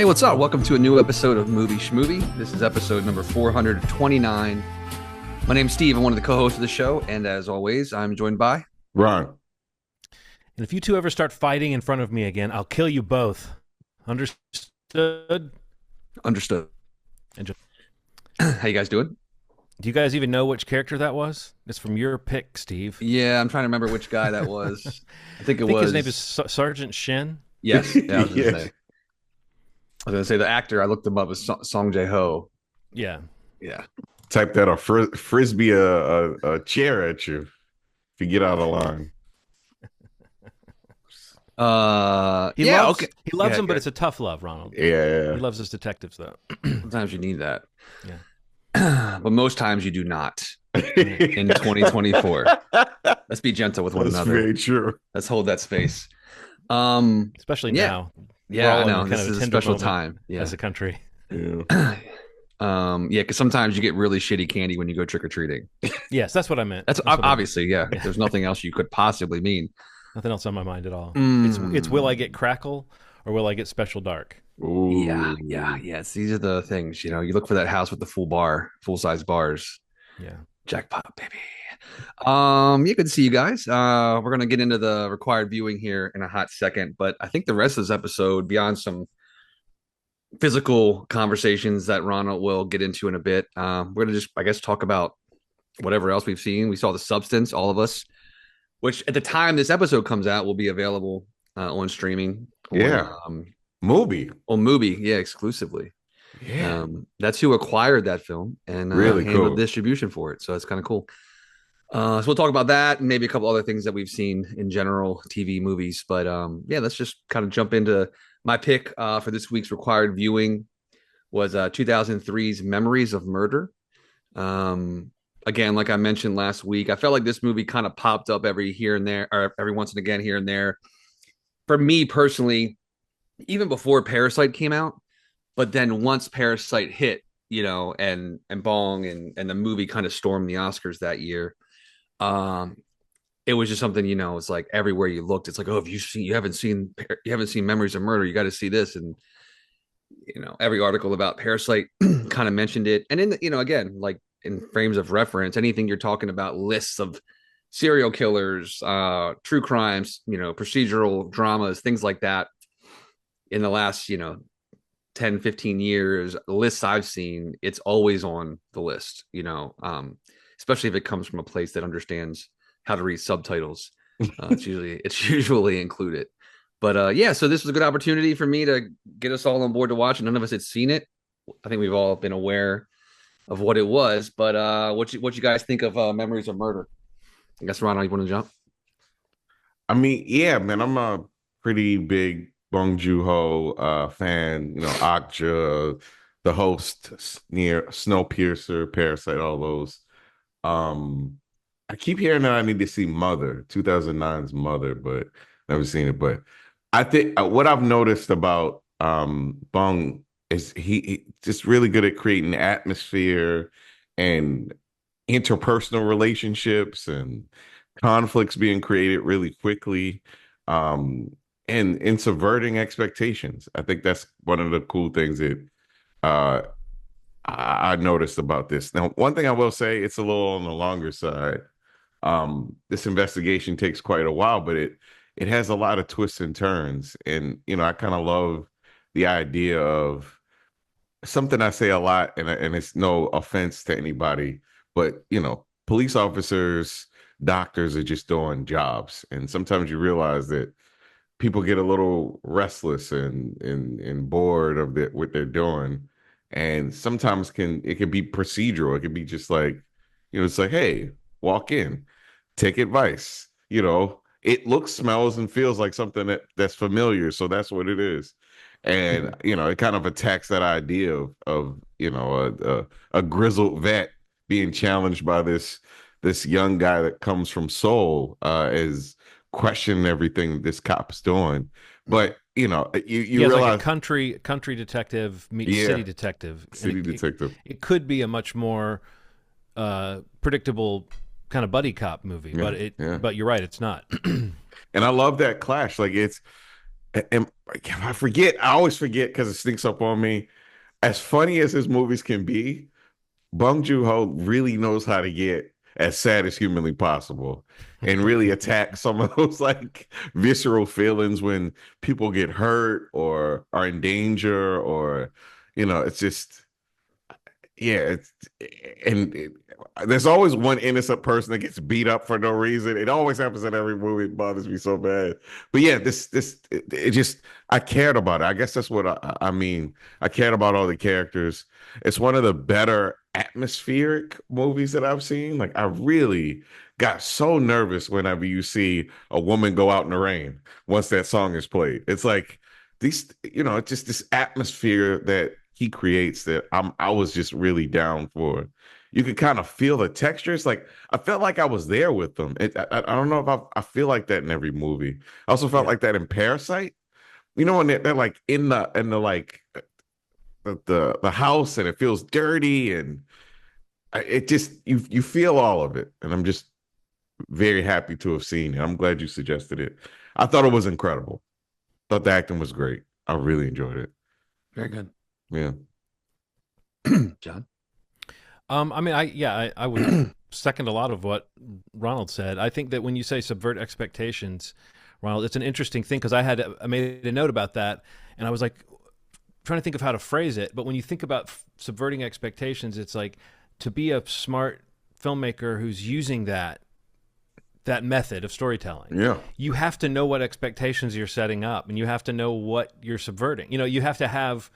Hey, what's up? Welcome to a new episode of Movie Schmovie. This is episode number 429. My name's Steve. I'm one of the co-hosts of the show, and as always, I'm joined by Ron. And if you two ever start fighting in front of me again, I'll kill you both. Understood? Understood. And How you guys doing? do you guys even know which character that was? It's from your pick, Steve. Yeah, I'm trying to remember which guy that was. I think his name is Sergeant Shin. Yes. Yeah, I was Yes. going to say the actor. I looked him up as Song Jae-ho. Yeah. Yeah. Type that frisbee a chair at you if you get out of line. He loves him, but it's a tough love, Ronald. Yeah. He loves his detectives, though. Sometimes you need that. Yeah. But most times you do not in 2024. Let's be gentle with one That's another. very true. Let's hold that space. Especially now. Yeah, I We're know. all in This kind of is a a tender special moment time. Yeah. as a country. Yeah. Because sometimes you get really shitty candy when you go trick-or-treating. Yes, that's what I meant. That's what I meant. obviously, yeah. There's nothing else you could possibly mean. Nothing else on my mind at all. Mm. It's will I get crackle or will I get special dark? Ooh. Yeah. These are the things, you look for that house with the full-size bars. Yeah. Jackpot, baby. You can see you guys. We're going to get into the required viewing here in a hot second, but I think the rest of this episode, beyond some physical conversations that Ronald will get into in a bit, we're going to just, I guess, talk about whatever else we've seen. We saw The Substance, all of us, which at the time this episode comes out will be available on streaming. Yeah. Movie. On Movie, yeah, exclusively. Yeah. That's who acquired that film and Really handled cool. distribution for it. So it's kind of cool. So we'll talk about that and maybe a couple other things that we've seen in general, TV, movies. But yeah, let's just kind of jump into my pick for this week's required viewing was 2003's Memories of Murder. Again, like I mentioned last week, I felt like this movie kind of popped up every once and again here and there. For me personally, even before Parasite came out, but then once Parasite hit, and Bong and the movie kind of stormed the Oscars that year. It was just something, it's like everywhere you looked, it's like, oh, if you haven't seen Memories of Murder, you got to see this. And, every article about Parasite kind of mentioned it. And in again, like in frames of reference, anything you're talking about, lists of serial killers, true crimes, procedural dramas, things like that in the last, 10, 15 years, lists I've seen, it's always on the list, especially if it comes from a place that understands how to read subtitles. It's usually included. But yeah, so this was a good opportunity for me to get us all on board to watch, and none of us had seen it. I think we've all been aware of what it was. But what you guys think of Memories of Murder? I guess, Ronald, you want to jump? I mean, yeah, man, I'm a pretty big Bong Joon-ho fan, Okja, the host near Snowpiercer, Parasite, all those. I keep hearing that I need to see 2009's Mother, but never seen it. But I think what I've noticed about Bong is he just really good at creating atmosphere and interpersonal relationships and conflicts being created really quickly. And subverting expectations. I think that's one of the cool things that I noticed about this. Now, one thing I will say, it's a little on the longer side. This investigation takes quite a while, but it has a lot of twists and turns. And, I kind of love the idea of something I say a lot, and it's no offense to anybody, but, police officers, doctors are just doing jobs. And sometimes you realize that people get a little restless and bored of what they're doing. And sometimes it can be procedural. It can be just like, it's like, hey, walk in, take advice. It looks, smells, and feels like something that's familiar. So that's what it is. And, it kind of attacks that idea of a grizzled vet being challenged by this young guy that comes from Seoul as questioning everything this cop's doing. But you realize like a country detective meets city detective. It could be a much more predictable kind of buddy cop movie, but you're right, it's not. And I love that clash. Like And I forget. I always forget because it sneaks up on me. As funny as his movies can be, Bong Joon-ho really knows how to get as sad as humanly possible and really attack some of those like visceral feelings when people get hurt or are in danger or, it's just, yeah, there's always one innocent person that gets beat up for no reason. It always happens in every movie. It bothers me so bad. But yeah, it just, I cared about it. I guess that's what I mean. I cared about all the characters. It's one of the better atmospheric movies that I've seen. Like I really got so nervous whenever you see a woman go out in the rain once that song is played. It's like it's just this atmosphere that he creates that I was just really down for. You could kind of feel the textures. Like I felt like I was there with them. I don't know if I feel like that in every movie. I also felt like that in Parasite. When they're like in the like the house and it feels dirty and it just you feel all of it. And I'm just very happy to have seen it. I'm glad you suggested it. I thought it was incredible. Thought the acting was great. I really enjoyed it. Very good. Yeah. John? I would second a lot of what Ronald said. I think that when you say subvert expectations, Ronald, it's an interesting thing because I made a note about that, and I was like trying to think of how to phrase it. But when you think about subverting expectations, it's like to be a smart filmmaker who's using that method of storytelling. Yeah. You have to know what expectations you're setting up, and you have to know what you're subverting. You have to have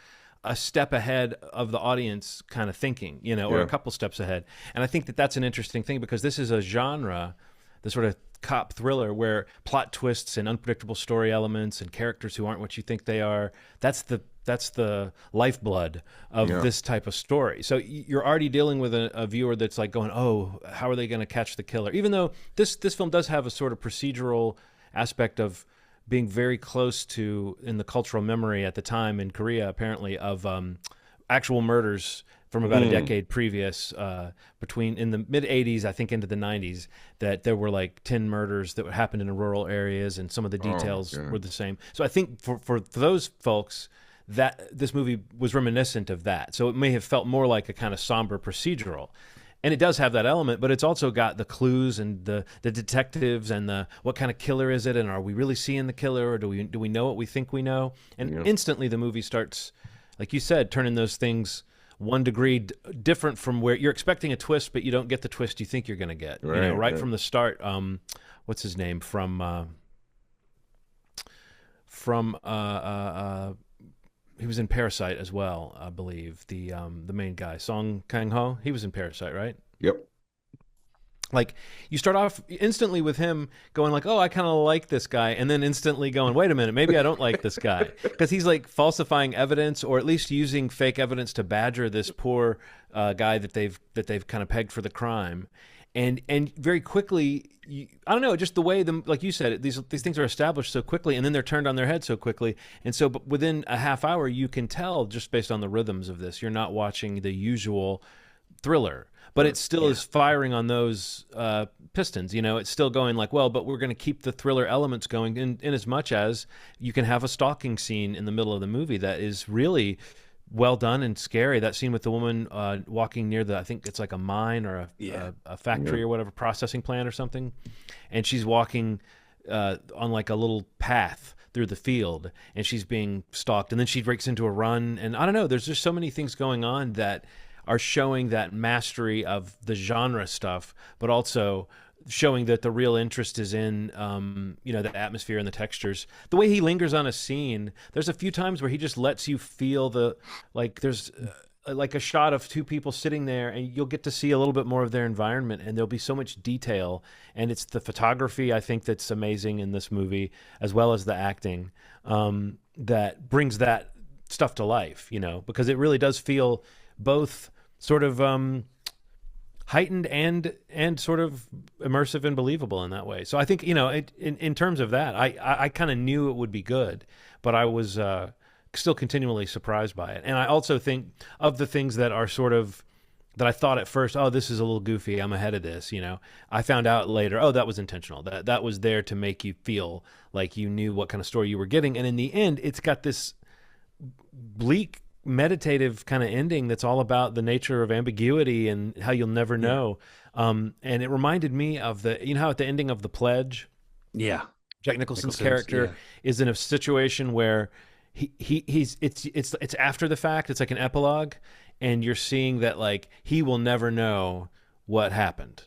a step ahead of the audience kind of thinking, or a couple steps ahead. And I think that that's an interesting thing because this is a genre, the sort of cop thriller where plot twists and unpredictable story elements and characters who aren't what you think they are, that's the lifeblood of this type of story. So you're already dealing with a viewer that's like going, oh, how are they going to catch the killer? Even though this film does have a sort of procedural aspect of being very close to, in the cultural memory at the time in Korea, apparently, of actual murders from about a decade previous, in the mid-'80s, I think, into the '90s, that there were like 10 murders that happened in rural areas, and some of the details were the same. So I think for those folks, that this movie was reminiscent of that. So it may have felt more like a kind of somber procedural. And it does have that element, but it's also got the clues and the detectives and what kind of killer is it, and are we really seeing the killer, or do we know what we think we know? And instantly the movie starts, like you said, turning those things 1 degree different from where you're expecting a twist, but you don't get the twist you think you're going to get. Right from the start. What's his name he was in Parasite as well, I believe. The main guy, Song Kang-ho, he was in Parasite, right? Yep. Like you start off instantly with him going like, oh, I kind of like this guy, and then instantly going, wait a minute, maybe I don't like this guy, because he's like falsifying evidence, or at least using fake evidence to badger this poor guy that they've kind of pegged for the crime. And very quickly, I don't know, just the way like you said, these things are established so quickly, and then they're turned on their head so quickly. And so, but within a half hour, you can tell just based on the rhythms of this, you're not watching the usual thriller, but it still is firing on those pistons. It's still going like, well, but we're going to keep the thriller elements going in as much as you can have a stalking scene in the middle of the movie that is really well done and scary. That scene with the woman walking near I think it's like a mine or a factory or whatever, processing plant or something, and she's walking on like a little path through the field, and she's being stalked, and then she breaks into a run, and I don't know, there's just so many things going on that are showing that mastery of the genre stuff, but also showing that the real interest is in, the atmosphere and the textures. The way he lingers on a scene, there's a few times where he just lets you feel there's like a shot of two people sitting there, and you'll get to see a little bit more of their environment, and there'll be so much detail. And it's the photography, I think, that's amazing in this movie, as well as the acting, that brings that stuff to life, because it really does feel both sort of heightened and sort of immersive and believable in that way. So I think, in terms of that, I kind of knew it would be good, but I was still continually surprised by it. And I also think of the things that are sort of that I thought at first, oh, this is a little goofy, I'm ahead of this, you know. I found out later, oh, that was intentional. That was there to make you feel like you knew what kind of story you were getting. And in the end, it's got this bleak, meditative kind of ending that's all about the nature of ambiguity and how you'll never know. And it reminded me of how at the ending of The Pledge, Yeah. Jack Nicholson's character is in a situation where it's after the fact. It's like an epilogue, and you're seeing that like he will never know what happened.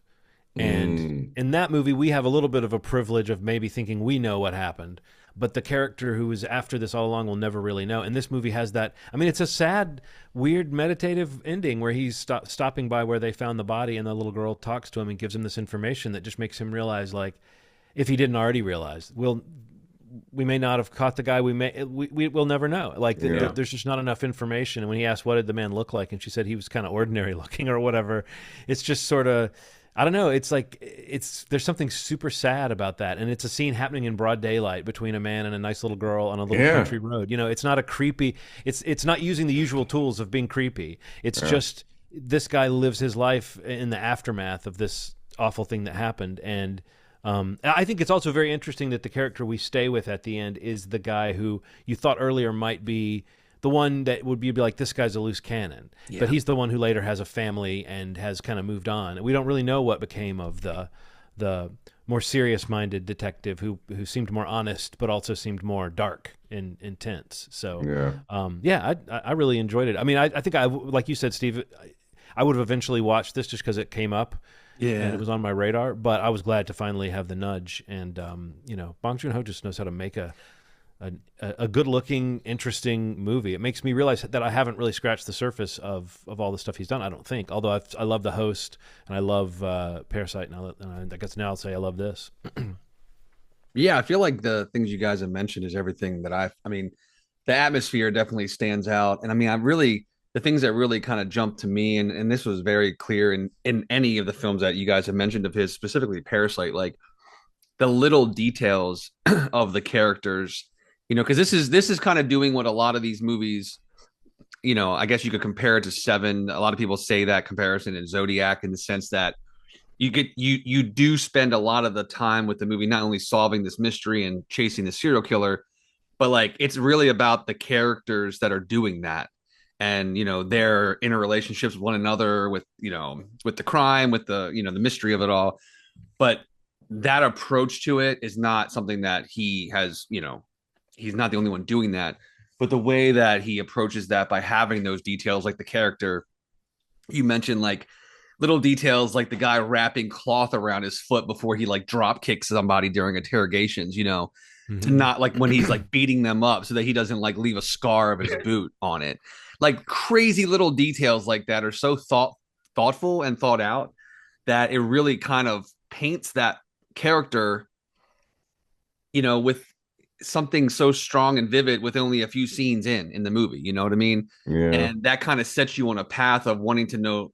And in that movie, we have a little bit of a privilege of maybe thinking we know what happened, but the character who was after this all along will never really know. And this movie has that. I mean, it's a sad, weird, meditative ending where he's stopping by where they found the body, and the little girl talks to him and gives him this information that just makes him realize, like, if he didn't already realize, we may not have caught the guy. We'll never know. Like there's just not enough information. And when he asked, what did the man look like? And she said he was kind of ordinary looking or whatever. It's just sort of, I don't know. It's like, there's something super sad about that. And it's a scene happening in broad daylight between a man and a nice little girl on a little country road. You know, it's not a creepy, it's not using the usual tools of being creepy. It's just, this guy lives his life in the aftermath of this awful thing that happened. And, I think it's also very interesting that the character we stay with at the end is the guy who you thought earlier might be the one that would be like, this guy's a loose cannon. Yeah. But he's the one who later has a family and has kind of moved on. And we don't really know what became of the more serious-minded detective who seemed more honest, but also seemed more dark and intense. So, I really enjoyed it. I mean, I think like you said, Steve, I would have eventually watched this just because it came up. Yeah, and it was on my radar, but I was glad to finally have the nudge. And Bong Joon-ho just knows how to make a good-looking, interesting movie. It makes me realize that I haven't really scratched the surface of all the stuff he's done. I don't think, although I love The Host and I love Parasite, and I guess now I'll say I love this. Yeah, I feel like the things you guys have mentioned is everything that I mean, the atmosphere definitely stands out, and I mean, the things that really kind of jumped to me, and this was very clear in any of the films that you guys have mentioned of his, specifically Parasite, like the little details of the characters, because this is kind of doing what a lot of these movies, I guess you could compare it to Seven. A lot of people say that comparison in Zodiac, in the sense that you do spend a lot of the time with the movie not only solving this mystery and chasing the serial killer, but like it's really about the characters that are doing that. And their interrelationships with one another, with with the crime, with the the mystery of it all. But that approach to it is not something that he has. He's not the only one doing that. But the way that he approaches that, by having those details, like the character you mentioned, like little details, like the guy wrapping cloth around his foot before he like drop kicks somebody during interrogations. To not like when he's like beating them up, so that he doesn't like leave a scar of his boot on it. Like crazy little details like that are so thoughtful and thought out that it really kind of paints that character, with something so strong and vivid with only a few scenes in the movie. You know what I mean? Yeah. And that kind of sets you on a path of wanting to know,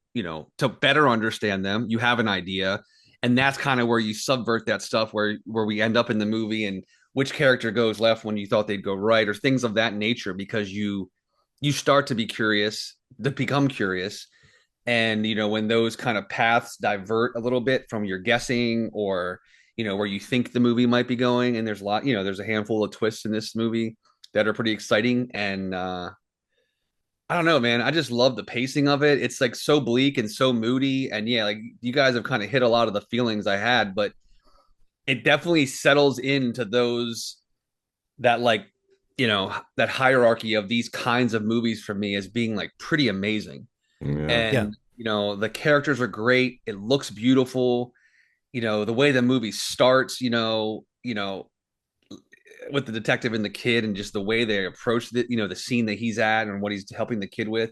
to better understand them. You have an idea, and that's kind of where you subvert that stuff where we end up in the movie, and which character goes left when you thought they'd go right, or things of that nature, because you start to be curious, to become curious. And, when those kind of paths divert a little bit from your guessing, or, where you think the movie might be going, and there's a lot, there's a handful of twists in this movie that are pretty exciting. And I don't know, man, I just love the pacing of it. It's like so bleak and so moody. And yeah, like you guys have kind of hit a lot of the feelings I had, but it definitely settles into those that like, that hierarchy of these kinds of movies for me as being like pretty amazing. And the characters are great. It looks beautiful. The way the movie starts, with the detective and the kid, and just the way they approach the scene that he's at and what he's helping the kid with.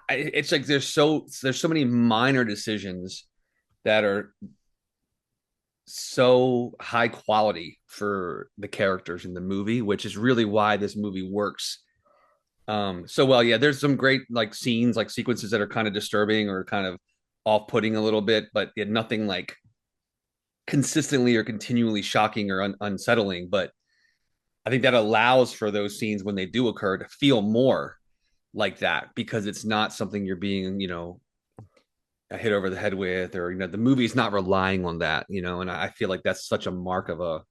It's like there's so many minor decisions that are so high quality for the characters in the movie, which is really why this movie works so well. Yeah, there's some great like scenes, like sequences that are kind of disturbing or kind of off-putting a little bit, but nothing like consistently or continually shocking or unsettling. But I think that allows for those scenes, when they do occur, to feel more like that, because it's not something you're being hit over the head with, or the movie's not relying on that, and I feel like that's such a mark of a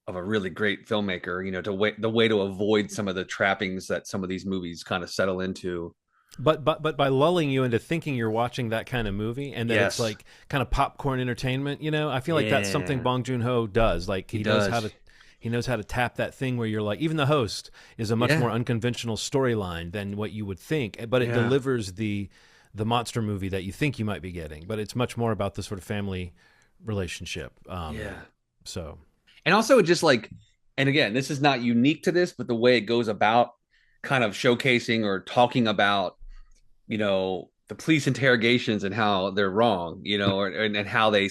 really great filmmaker, the way to avoid some of the trappings that some of these movies kind of settle into. But by lulling you into thinking you're watching that kind of movie, and that it's like kind of popcorn entertainment, I feel like that's something Bong Joon-ho does. Like he knows how to tap that thing where you're like, even the host is a much more unconventional storyline than what you would think, but it delivers the monster movie that you think you might be getting. But it's much more about the sort of family relationship. So, and also just like, and again, this is not unique to this, but the way it goes about kind of showcasing or talking about, the police interrogations and how they're wrong, and how they,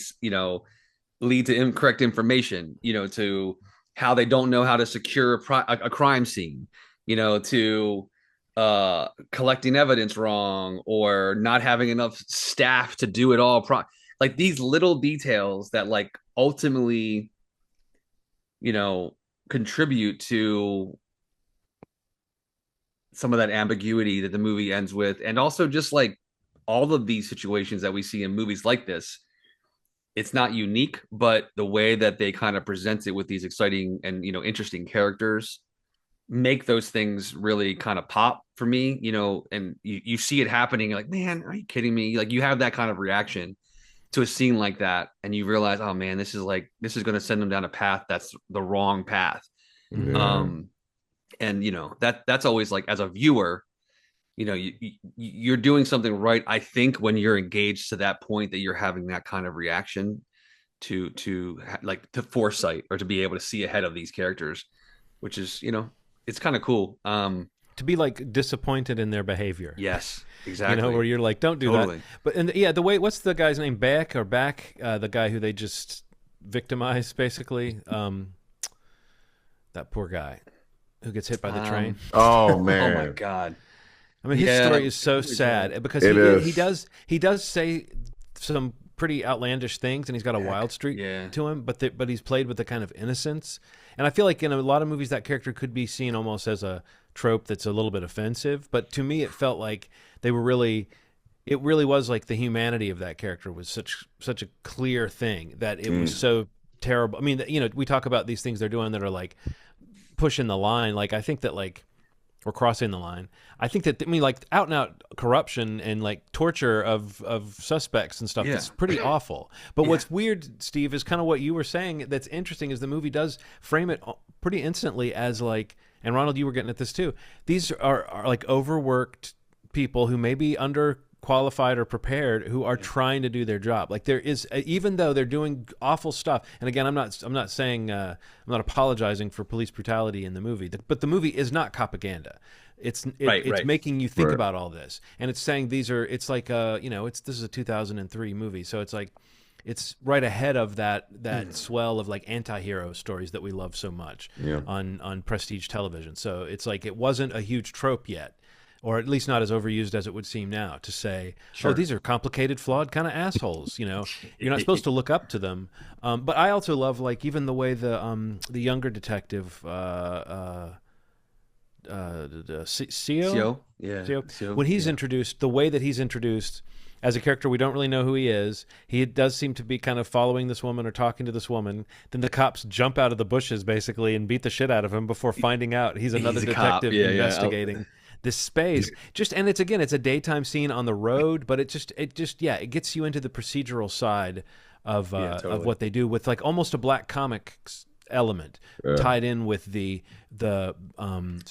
lead to incorrect information, to how they don't know how to secure a crime scene, to collecting evidence wrong, or not having enough staff to do it all. Like these little details that like ultimately, contribute to some of that ambiguity that the movie ends with. And also just like all of these situations that we see in movies like this, it's not unique, but the way that they kind of present it with these exciting and, interesting characters make those things really kind of pop for me, and you see it happening. You're like, man, are you kidding me? Like you have that kind of reaction to a scene like that. And you realize, oh man, this is going to send them down a path that's the wrong path. Yeah. And that's always like, as a viewer, you're doing something right, I think, when you're engaged to that point, that you're having that kind of reaction to foresight, or to be able to see ahead of these characters, which is, it's kind of cool. To be like disappointed in their behavior. Yes, exactly. Where you're like, don't do that. But the way, what's the guy's name? The guy who they just victimized, basically. That poor guy who gets hit by the train. Oh man! Oh my god! I mean, his story is so sad, because he does say some pretty outlandish things, and he's got a wild streak to him. But he's played with the kind of innocence, and I feel like in a lot of movies that character could be seen almost as a trope that's a little bit offensive. But to me, it felt like it really was like the humanity of that character was such a clear thing, that it was so terrible. I mean, we talk about these things they're doing that are like pushing the line. Like I think that like we're crossing the line. I think that, like out and out corruption and like torture of suspects and stuff. It's pretty awful. But what's weird, Steve, is kind of what you were saying. That's interesting is the movie does frame it pretty instantly as like, and Ronald, you were getting at this too. These are like overworked people who may be underqualified or prepared, who are trying to do their job. Like there is, even though they're doing awful stuff. And again, I'm not saying, I'm not apologizing for police brutality in the movie, but the movie is not propaganda. It's making you think about all this, and it's saying it's like this is a 2003 movie, so it's like it's right ahead of that swell of like anti-hero stories that we love so much on prestige television. So it's like it wasn't a huge trope yet, or at least not as overused as it would seem now, to say, oh, these are complicated, flawed kind of assholes. You're not supposed to look up to them. But I also love like even the way the younger detective, Seo, when he's introduced, the way that he's introduced as a character we don't really know who he is. He does seem to be kind of following this woman or talking to this woman. Then the cops jump out of the bushes basically and beat the shit out of him before finding out he's another detective investigating this space. And it's a daytime scene on the road, but it gets you into the procedural side of what they do, with like almost a black comic element tied in with the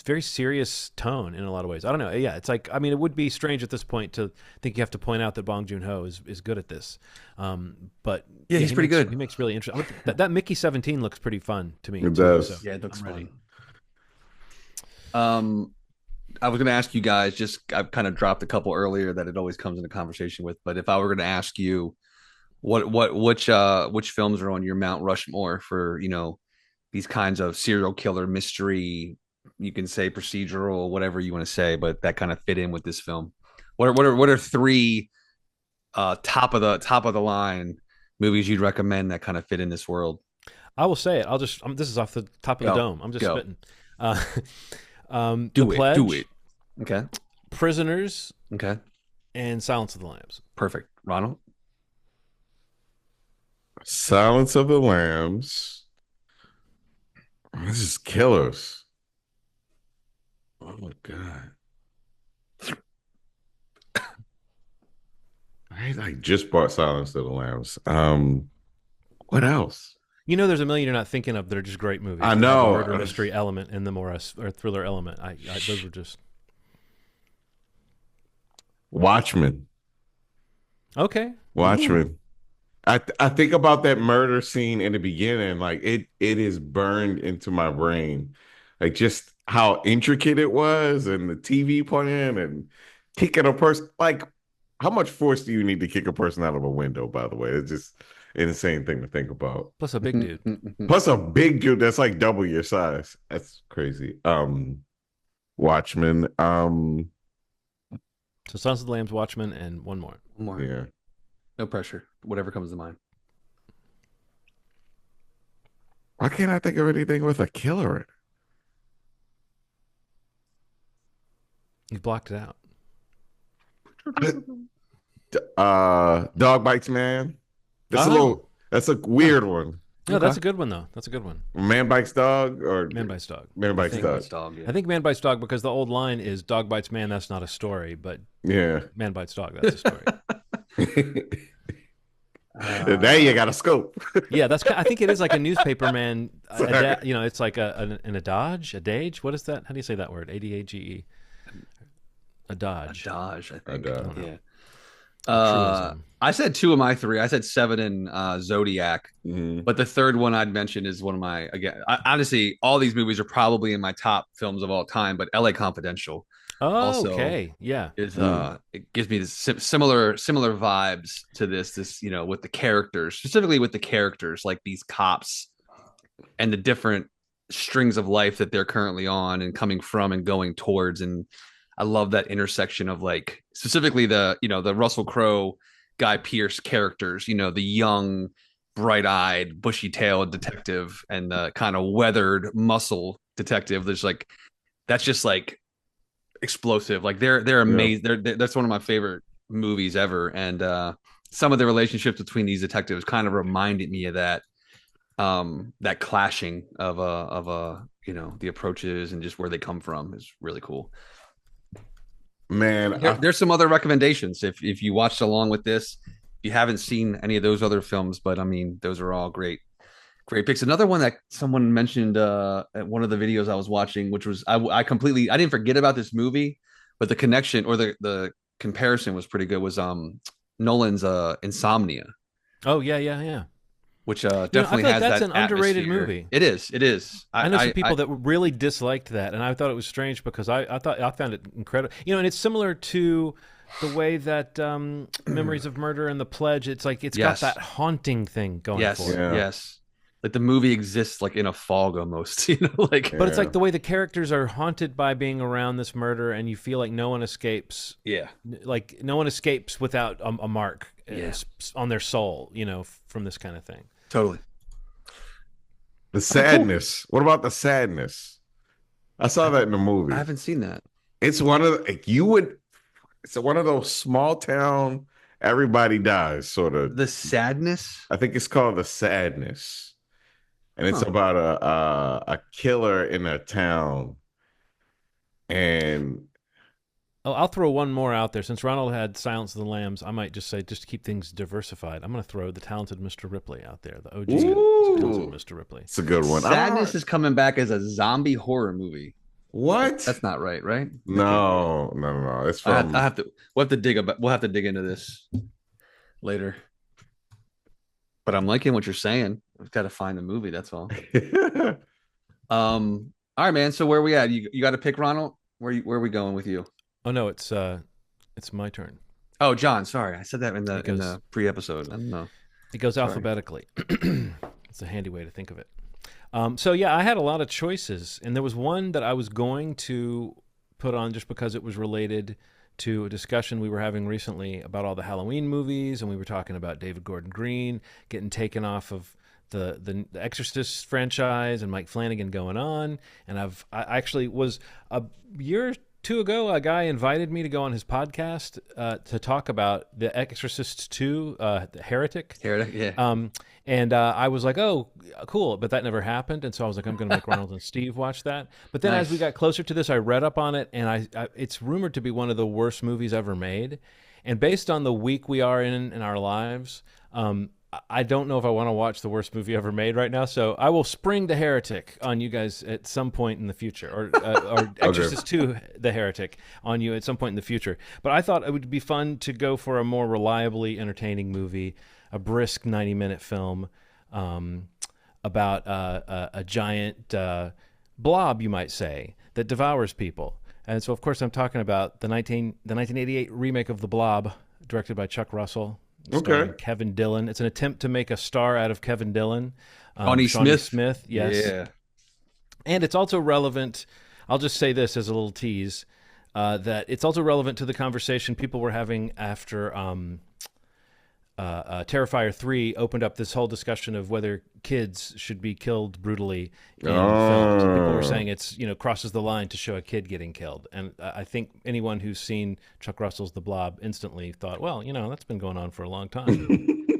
very serious tone in a lot of ways. I don't know. Yeah, it's like, I mean, it would be strange at this point to think you have to point out that Bong Joon-ho is good at this. But he's pretty good. He makes really interesting. That Mickey 17 looks pretty fun to me. It does. So it looks fun. I was going to ask you guys, I've kind of dropped a couple earlier that it always comes into conversation with, but if I were going to ask you which films are on your Mount Rushmore for, these kinds of serial killer mystery, you can say procedural, whatever you want to say, but that kind of fit in with this film. What are three top of the line movies you'd recommend that kind of fit in this world? I will say it. This is off the top of the dome. I'm just spitting. Do it. Pledge, Do it. Okay. Prisoners. Okay. And Silence of the Lambs. Perfect. Ronald? Silence of the Lambs. This is killers. Oh my God. I just bought Silence of the Lambs. What else? You know, there's a million you're not thinking of that are just great movies. I That know. have a murder mystery element in them, or a thriller element. Those were just Watchmen. okay. Watchmen. I think about that murder scene in the beginning, like it is burned into my brain. Like just how intricate it was and the TV plan and kicking a person. Like, how much force do you need to kick a person out of a window, by the way? It's just an insane thing to think about. Plus a big dude. Plus a big dude that's like double your size. That's crazy. Watchmen. So Silence of the Lambs, Watchmen, and one more. Yeah. No pressure. Whatever comes to mind. Why can't I think of anything with a killer in You blocked it out. it? Dog Bites Man. That's a weird one. No, Okay. that's a good one though. That's a good one. Man Bites Dog or Man Bites Dog. Man Bites Think Dog. it's dog, yeah. I think Man Bites Dog because the old line is "Dog bites man." That's not a story, but Yeah. Man Bites Dog. That's a story. Now you got a scope. Yeah, I think it is like a newspaper man. It's like an adage, adage. What is that? How do you say that word? ADAGE. A dodge. Dodge, I think. Dodge. Yeah. Truism. I said 2 of my 3. I said Seven and Zodiac. Mhm. But the third one I'd mention is one of my, honestly, all these movies are probably in my top films of all time, but LA Confidential Oh, also okay. Yeah. is it gives me this similar vibes to this with the characters, specifically with the characters, like these cops and the different strings of life that they're currently on and coming from and going towards. And I love that intersection of like specifically the Russell Crowe, Guy Pearce characters, the young, bright-eyed, bushy-tailed detective and the kind of weathered muscle detective. That's just like explosive. Like they're amazing. That's one of my favorite movies ever. And some of the relationships between these detectives kind of reminded me of that clashing of the approaches and just where they come from is really cool. Man, There's some other recommendations if you watched along with this. You haven't seen any of those other films, but I mean, those are all great picks. Another one that someone mentioned at one of the videos I was watching, which was I didn't forget about this movie, but the connection or the comparison was pretty good. Was Nolan's Insomnia. Oh yeah. Which definitely I feel has that's that an underrated atmosphere. movie. It is. I know some people that really disliked that, and I thought it was strange because I found it incredible. And it's similar to the way that Memories of Murder and The Pledge. It's like it's got that haunting thing going for it. Yes. Like the movie exists like in a fog almost, But it's like the way the characters are haunted by being around this murder, and you feel like no one escapes. Yeah, like no one escapes without a mark on their soul, from this kind of thing. Totally. The sadness. What about the sadness? I saw that in the movie. I haven't seen that. It's one of it's one of those small town, everybody dies sort of. The sadness? I think it's called The Sadness. And it's about a killer in a town. And I'll throw one more out there. Since Ronald had Silence of the Lambs, I might just say, just to keep things diversified, I'm going to throw The Talented Mr. Ripley out there. The OG Talented Mr. Ripley. It's a good one. Sadness is coming back as a zombie horror movie. What? That's not right? No. It's from. We'll have to dig into this later. But I'm liking what you're saying. We've got to find the movie. That's all. All right, man. So where are we at? You got to pick, Ronald. Where are we going with you? Oh no, it's my turn. Oh, John. Sorry, I said that in the pre-episode. I don't know. It goes alphabetically. It's a handy way to think of it. So yeah, I had a lot of choices, and there was one that I was going to put on just because it was related to a discussion we were having recently about all the Halloween movies, and we were talking about David Gordon Green getting taken off of the Exorcist franchise and Mike Flanagan going on. And I actually was a year or two ago, a guy invited me to go on his podcast to talk about The Exorcist 2, The Heretic. Heretic, yeah. And I was like, oh, cool. But that never happened. And so I was like, I'm going to make Ronald and Steve watch that. But then as we got closer to this, I read up on it. And it's rumored to be one of the worst movies ever made. And based on the week we are in our lives, I don't know if I want to watch the worst movie ever made right now. So I will spring The Heretic on you guys at some point in the future, or Exorcist 2, The Heretic, on you at some point in the future. But I thought it would be fun to go for a more reliably entertaining movie, a brisk 90-minute film about a giant blob, you might say, that devours people. And so, of course, I'm talking about the 1988 remake of The Blob, directed by Chuck Russell. Starring Kevin Dillon. It's an attempt to make a star out of Kevin Dillon. Shawnee Smith, yes. Yeah. And it's also relevant, I'll just say this as a little tease, that it's also relevant to the conversation people were having after Terrifier 3 opened up this whole discussion of whether kids should be killed brutally in films. And people were saying it's, crosses the line to show a kid getting killed. And I think anyone who's seen Chuck Russell's The Blob instantly thought, well, that's been going on for a long time.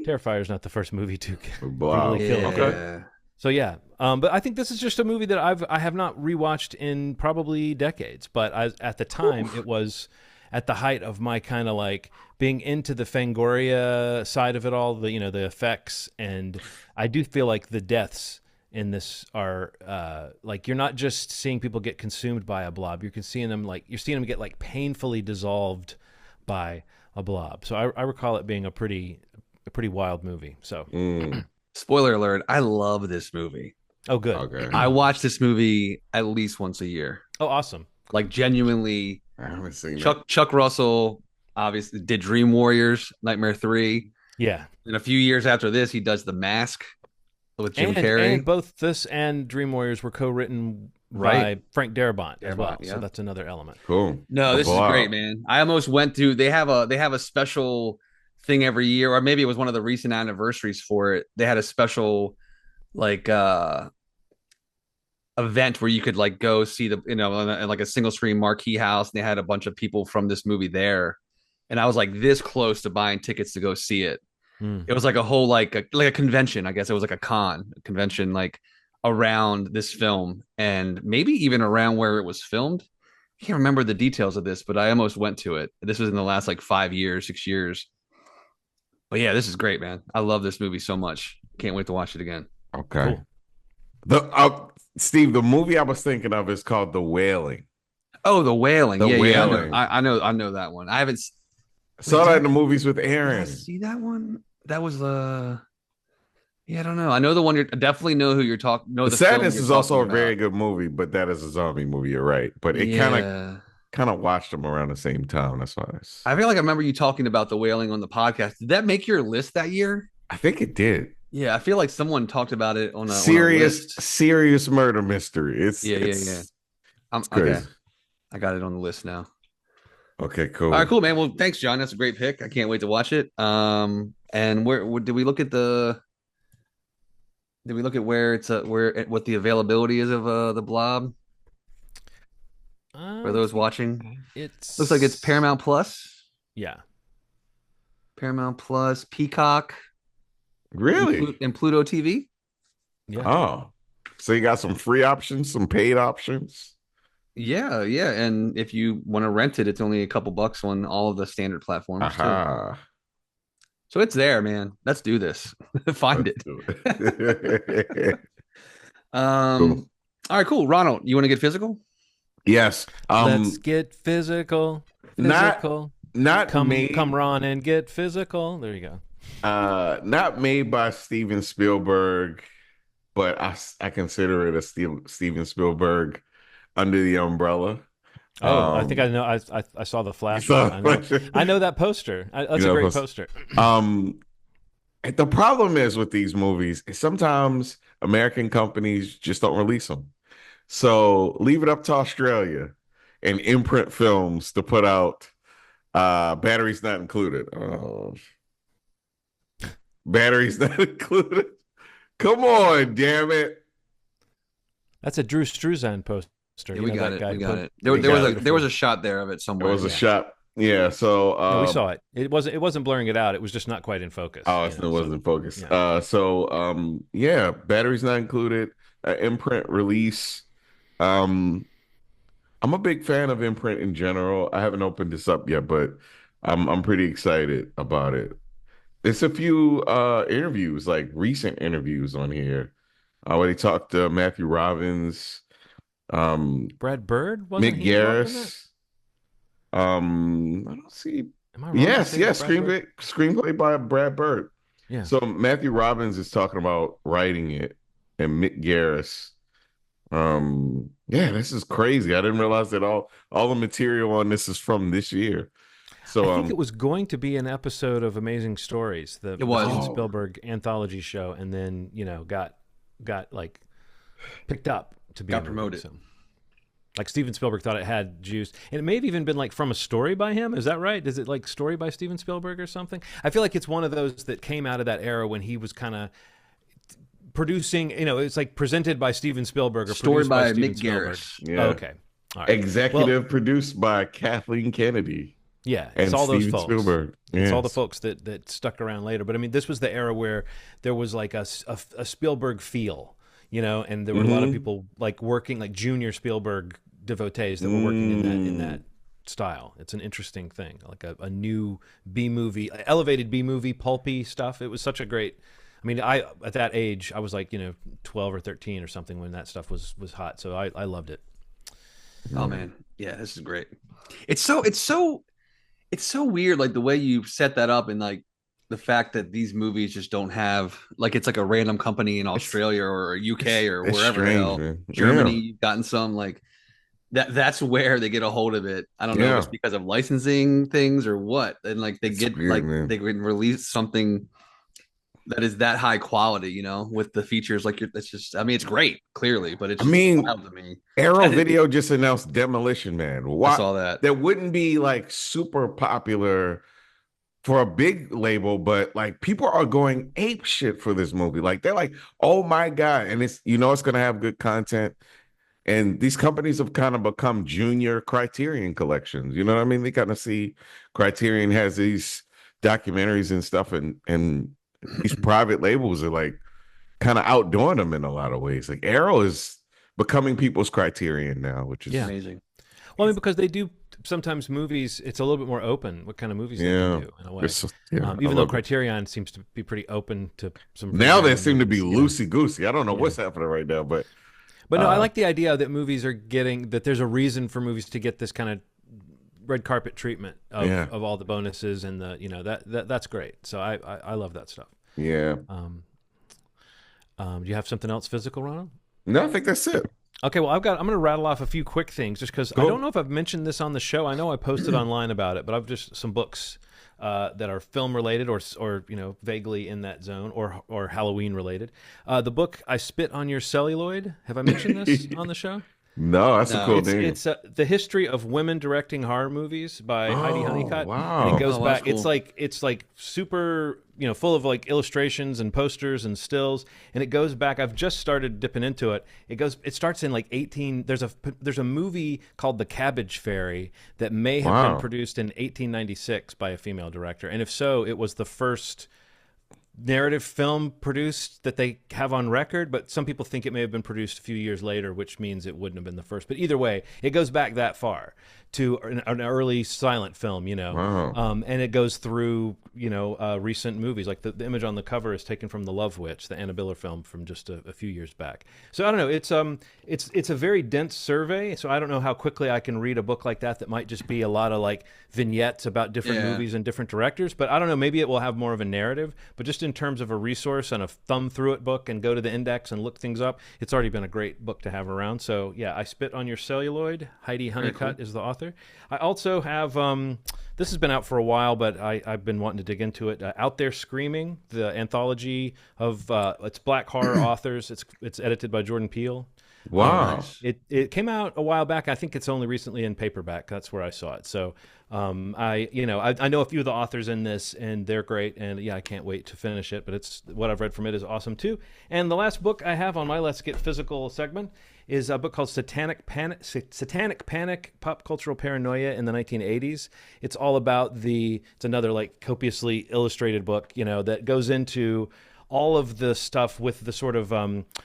Terrifier's not the first movie to brutally kill a kid. So yeah, but I think this is just a movie that I have not rewatched in probably decades. But at the time, it was at the height of my kind of like being into the Fangoria side of it all, the effects, and I do feel like the deaths in this are like, you're not just seeing people get consumed by a blob, you're seeing them get like painfully dissolved by a blob. So I recall it being a pretty wild movie. So spoiler alert, I love this movie. Oh, good. Okay. I watch this movie at least once a year. Oh, awesome. Like, genuinely. I haven't seen Chuck Russell obviously did Dream Warriors, Nightmare 3. Yeah. And a few years after this, he does The Mask with Jim Carrey. And both this and Dream Warriors were co-written by Frank Darabont as well. Yeah. So that's another element. Cool. No, this is great, man. I almost went to, they have a special thing every year, or maybe it was one of the recent anniversaries for it. They had a special like event where you could like go see the in like a single screen marquee house, and they had a bunch of people from this movie there, and I was like this close to buying tickets to go see it. It was like a whole like a convention, I guess. It was like a convention like around this film, and maybe even around where it was filmed. I can't remember the details of this, but I almost went to it. This was in the last like 6 years. But yeah, this is great, man. I love this movie so much. Can't wait to watch it again. Okay. Cool. Steve, the movie I was thinking of is called The Wailing. Oh, The Wailing. The Wailing. Wailing. I know that one. I haven't saw that in the movies with Aaron. Did I see that one? That was I don't know. I know the one. I definitely know who you're talking. The Sadness is also a very good movie, but that is a zombie movie. You're right, but it kind of watched them around the same time. That's why I feel like I remember you talking about The Wailing on the podcast. Did that make your list that year? I think it did. Yeah, I feel like someone talked about it on a serious murder mystery. It's okay. I got it on the list now. Okay, cool. All right, cool, man. Well, thanks, John. That's a great pick. I can't wait to watch it. And where did we look at the? Did we look at where what the availability is of the Blob? For those watching, looks like it's Paramount Plus. Yeah, Paramount Plus, Peacock. Really? And Pluto TV? Yeah. Oh. So you got some free options, some paid options? Yeah. And if you want to rent it, it's only a couple bucks on all of the standard platforms too. So it's there, man. Let's do this. Find it. Cool. All right, cool. Ronald, you want to get physical? Yes. Let's get physical. Not come Ron and get physical. There you go. Not made by Steven Spielberg, but I consider it a Steven Spielberg under the umbrella. Oh, I think I know. I saw the flash. I know that poster. That's a great poster. The problem is with these movies, sometimes American companies just don't release them. So leave it up to Australia and Imprint Films to put out Batteries Not Included. Batteries Not Included. Come on, damn it. That's a Drew Struzan poster. Yeah, we got it. We got it. We got it. There was a shot there of it There somewhere. was a shot. Yeah, so No, we saw it. It wasn't blurring it out. It was just not quite in focus. oh, it wasn't in focus. Yeah. Yeah, batteries not included. Imprint release. I'm a big fan of Imprint in general. I haven't opened this up yet, but I'm pretty excited about it. There's a few interviews, like recent interviews on here, where they talked to Matthew Robbins, Brad Bird, wasn't Mick he involved in that? Garris. I don't see. Am I wrong? Yes, Brad Bird? screenplay by Brad Bird. Yeah. So Matthew Robbins is talking about writing it, and Mick Garris. Yeah, this is crazy. I didn't realize that all the material on this is from this year. So I think it was going to be an episode of Amazing Stories, the Steven Spielberg anthology show, and then got like picked up to be promoted. So. Like Steven Spielberg thought it had juice, and it may have even been like from a story by him. Is that right? Is it like story by Steven Spielberg or something? I feel like it's one of those that came out of that era when he was kind of producing. It's like presented by Steven Spielberg or story produced by Steven Mick Spielberg. Garris. Yeah. Okay. All right. Executive produced by Kathleen Kennedy. Yeah, and it's all those Steven folks. Spielberg. It's Yes. all the folks that stuck around later. But I mean, this was the era where there was like a Spielberg feel, and there were a lot of people like working, like junior Spielberg devotees that were working in that style. It's an interesting thing, like a new B movie, elevated B movie, pulpy stuff. It was such a great. I mean, at that age, I was like 12 or 13 or something when that stuff was hot. So I loved it. Oh man, yeah, this is great. It's so weird, like the way you set that up, and like the fact that these movies just don't have, like, it's like a random company in Australia or UK or wherever the hell, Germany. Yeah. You've gotten some like that's where they get a hold of it. I don't know if it's because of licensing things or what, and like they get weird, like man. They can release something that is that high quality, with the features. Like it's just, I mean, it's great, clearly, but it's just wild to me. Arrow Video just announced Demolition Man. I saw that. That wouldn't be like super popular for a big label, but like people are going ape shit for this movie. Like they're like, oh my God. And it's, it's going to have good content. And these companies have kind of become junior Criterion collections. You know what I mean? They kind of see Criterion has these documentaries and stuff, and these private labels are like kind of outdoing them in a lot of ways. Like Arrow is becoming people's Criterion now, which is amazing. Well, I mean, because they do sometimes movies, it's a little bit more open what kind of movies they can do in a way. Even though Criterion seems to be pretty open to some. Now they seem to be loosey-goosey. I don't know what's happening right now, but no, I like the idea that movies are getting, that there's a reason for movies to get this kind of red carpet treatment of all the bonuses and the that's great. So I love that stuff. Yeah. Do you have something else physical, Ronald? No, I think that's it. Okay, well, I'm going to rattle off a few quick things just because I don't know if I've mentioned this on the show. I know I posted online about it, but I've just some books that are film related or vaguely in that zone or Halloween related. The book I Spit on Your Celluloid. Have I mentioned this on the show? No, that's a cool name. It's the history of women directing horror movies by Heidi Honeycutt. Wow. And it goes back. Cool. It's like super, full of like illustrations and posters and stills. And it goes back. I've just started dipping into it. It starts in like 18. There's a movie called The Cabbage Fairy that may have been produced in 1896 by a female director. And if so, it was the first narrative film produced that they have on record, but some people think it may have been produced a few years later, which means it wouldn't have been the first. But either way, it goes back that far to an early silent film, Wow. And it goes through, recent movies. Like the image on the cover is taken from The Love Witch, the Anna Biller film from just a few years back. So I don't know. It's a very dense survey. So I don't know how quickly I can read a book like that might just be a lot of like vignettes about different movies and different directors. But I don't know. Maybe it will have more of a narrative. But just in terms of a resource and a thumb through it book and go to the index and look things up, it's already been a great book to have around. So yeah, I Spit on Your Celluloid. Heidi Honeycutt is the author. I also have this has been out for a while, but I've been wanting to dig into it. Out There Screaming, the anthology of it's Black horror authors. It's edited by Jordan Peele. Wow. It came out a while back. I think it's only recently in paperback. That's where I saw it. So I know a few of the authors in this, and they're great. And yeah, I can't wait to finish it. But it's what I've read from it is awesome too. And the last book I have on my Let's Get Physical segment is a book called Satanic Panic, Pop Cultural Paranoia in the 1980s. It's all about it's another like copiously illustrated book, that goes into all of the stuff with the sort of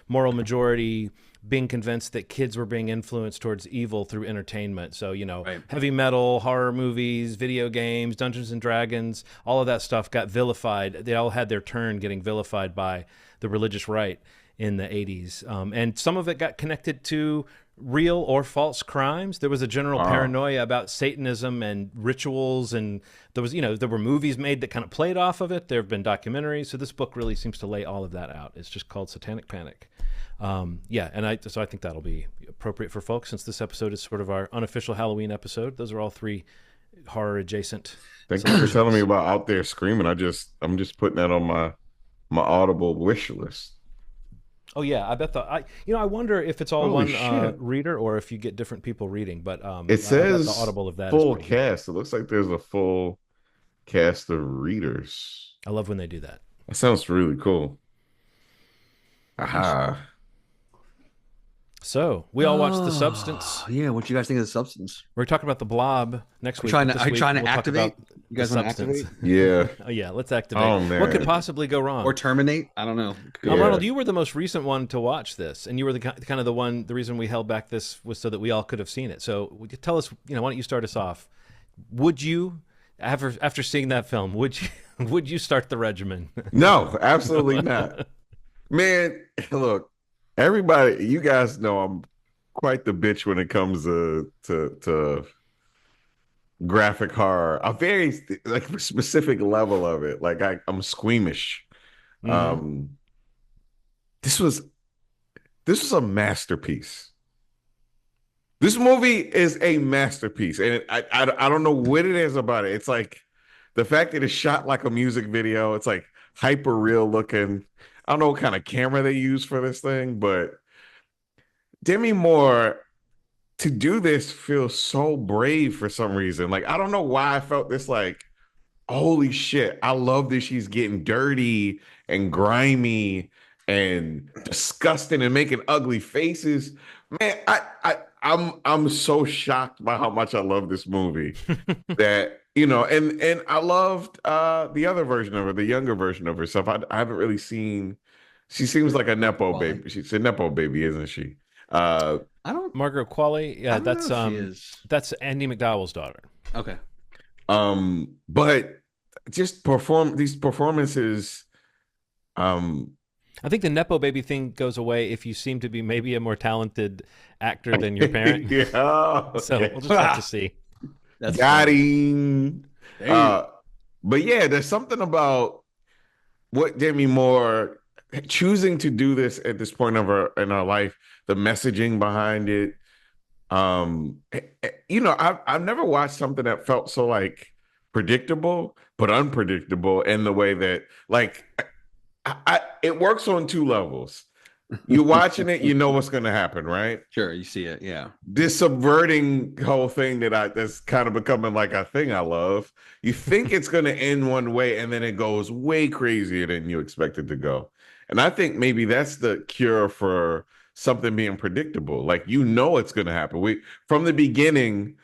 moral majority being convinced that kids were being influenced towards evil through entertainment. So, right. Heavy metal, horror movies, video games, Dungeons and Dragons, all of that stuff got vilified. They all had their turn getting vilified by the religious right in the 80s. And some of it got connected to real or false crimes. There was a general paranoia about Satanism and rituals, and there were movies made that kind of played off of it. There have been documentaries. So this book really seems to lay all of that out. It's just called Satanic Panic. So I think that'll be appropriate for folks, since this episode is sort of our unofficial Halloween episode. Those are all three horror adjacent. Thank you for telling me about Out There Screaming. I'm just putting that on my Audible wish list. Oh yeah, I bet I wonder if it's all one reader or if you get different people reading. But it says the Audible of that full cast. It looks like there's a full cast of readers. I love when they do that. That sounds really cool. Aha. So we all watched The Substance. Yeah, what you guys think of The Substance? We're talking about The Blob next week. Are you trying to activate? You guys want to activate? Yeah. Oh yeah, let's activate. Oh, man. What could possibly go wrong? Or terminate? I don't know. Yeah. Ronald, you were the most recent one to watch this, and you were the reason we held back this was so that we all could have seen it. So tell us, why don't you start us off? Would you, after seeing that film, would you start the regimen? No, absolutely not. Man, look. Everybody, you guys know I'm quite the bitch when it comes to graphic horror. A very specific level of it. Like I'm squeamish. Mm-hmm. This was a masterpiece. This movie is a masterpiece, and I don't know what it is about it. It's like the fact that it's shot like a music video. It's like hyper real looking. I don't know what kind of camera they use for this thing, but Demi Moore, to do this feels so brave for some reason. Like, I don't know why I felt this like, holy shit, I love that she's getting dirty and grimy and disgusting and making ugly faces. Man, I'm so shocked by how much I love this movie that, and I loved the other version of her, the younger version of herself. I haven't really seen. She seems like a Nepo baby. She's a Nepo baby, isn't she? Margaret Qualley. Yeah, that's Andy McDowell's daughter. Okay. But just these performances. I think the Nepo baby thing goes away if you seem to be maybe a more talented actor than your parent. Yeah. So we'll just have to see. That's got him. But yeah, there's something about what Demi Moore choosing to do this at this point in our life, the messaging behind it. I've never watched something that felt so like predictable but unpredictable in the way that it works on two levels. You're watching it, you know what's going to happen, right? Sure, you see it, yeah. This subverting whole thing that's kind of becoming like a thing I love. You think it's going to end one way, and then it goes way crazier than you expect it to go. And I think maybe that's the cure for something being predictable. Like, it's going to happen. From the beginning,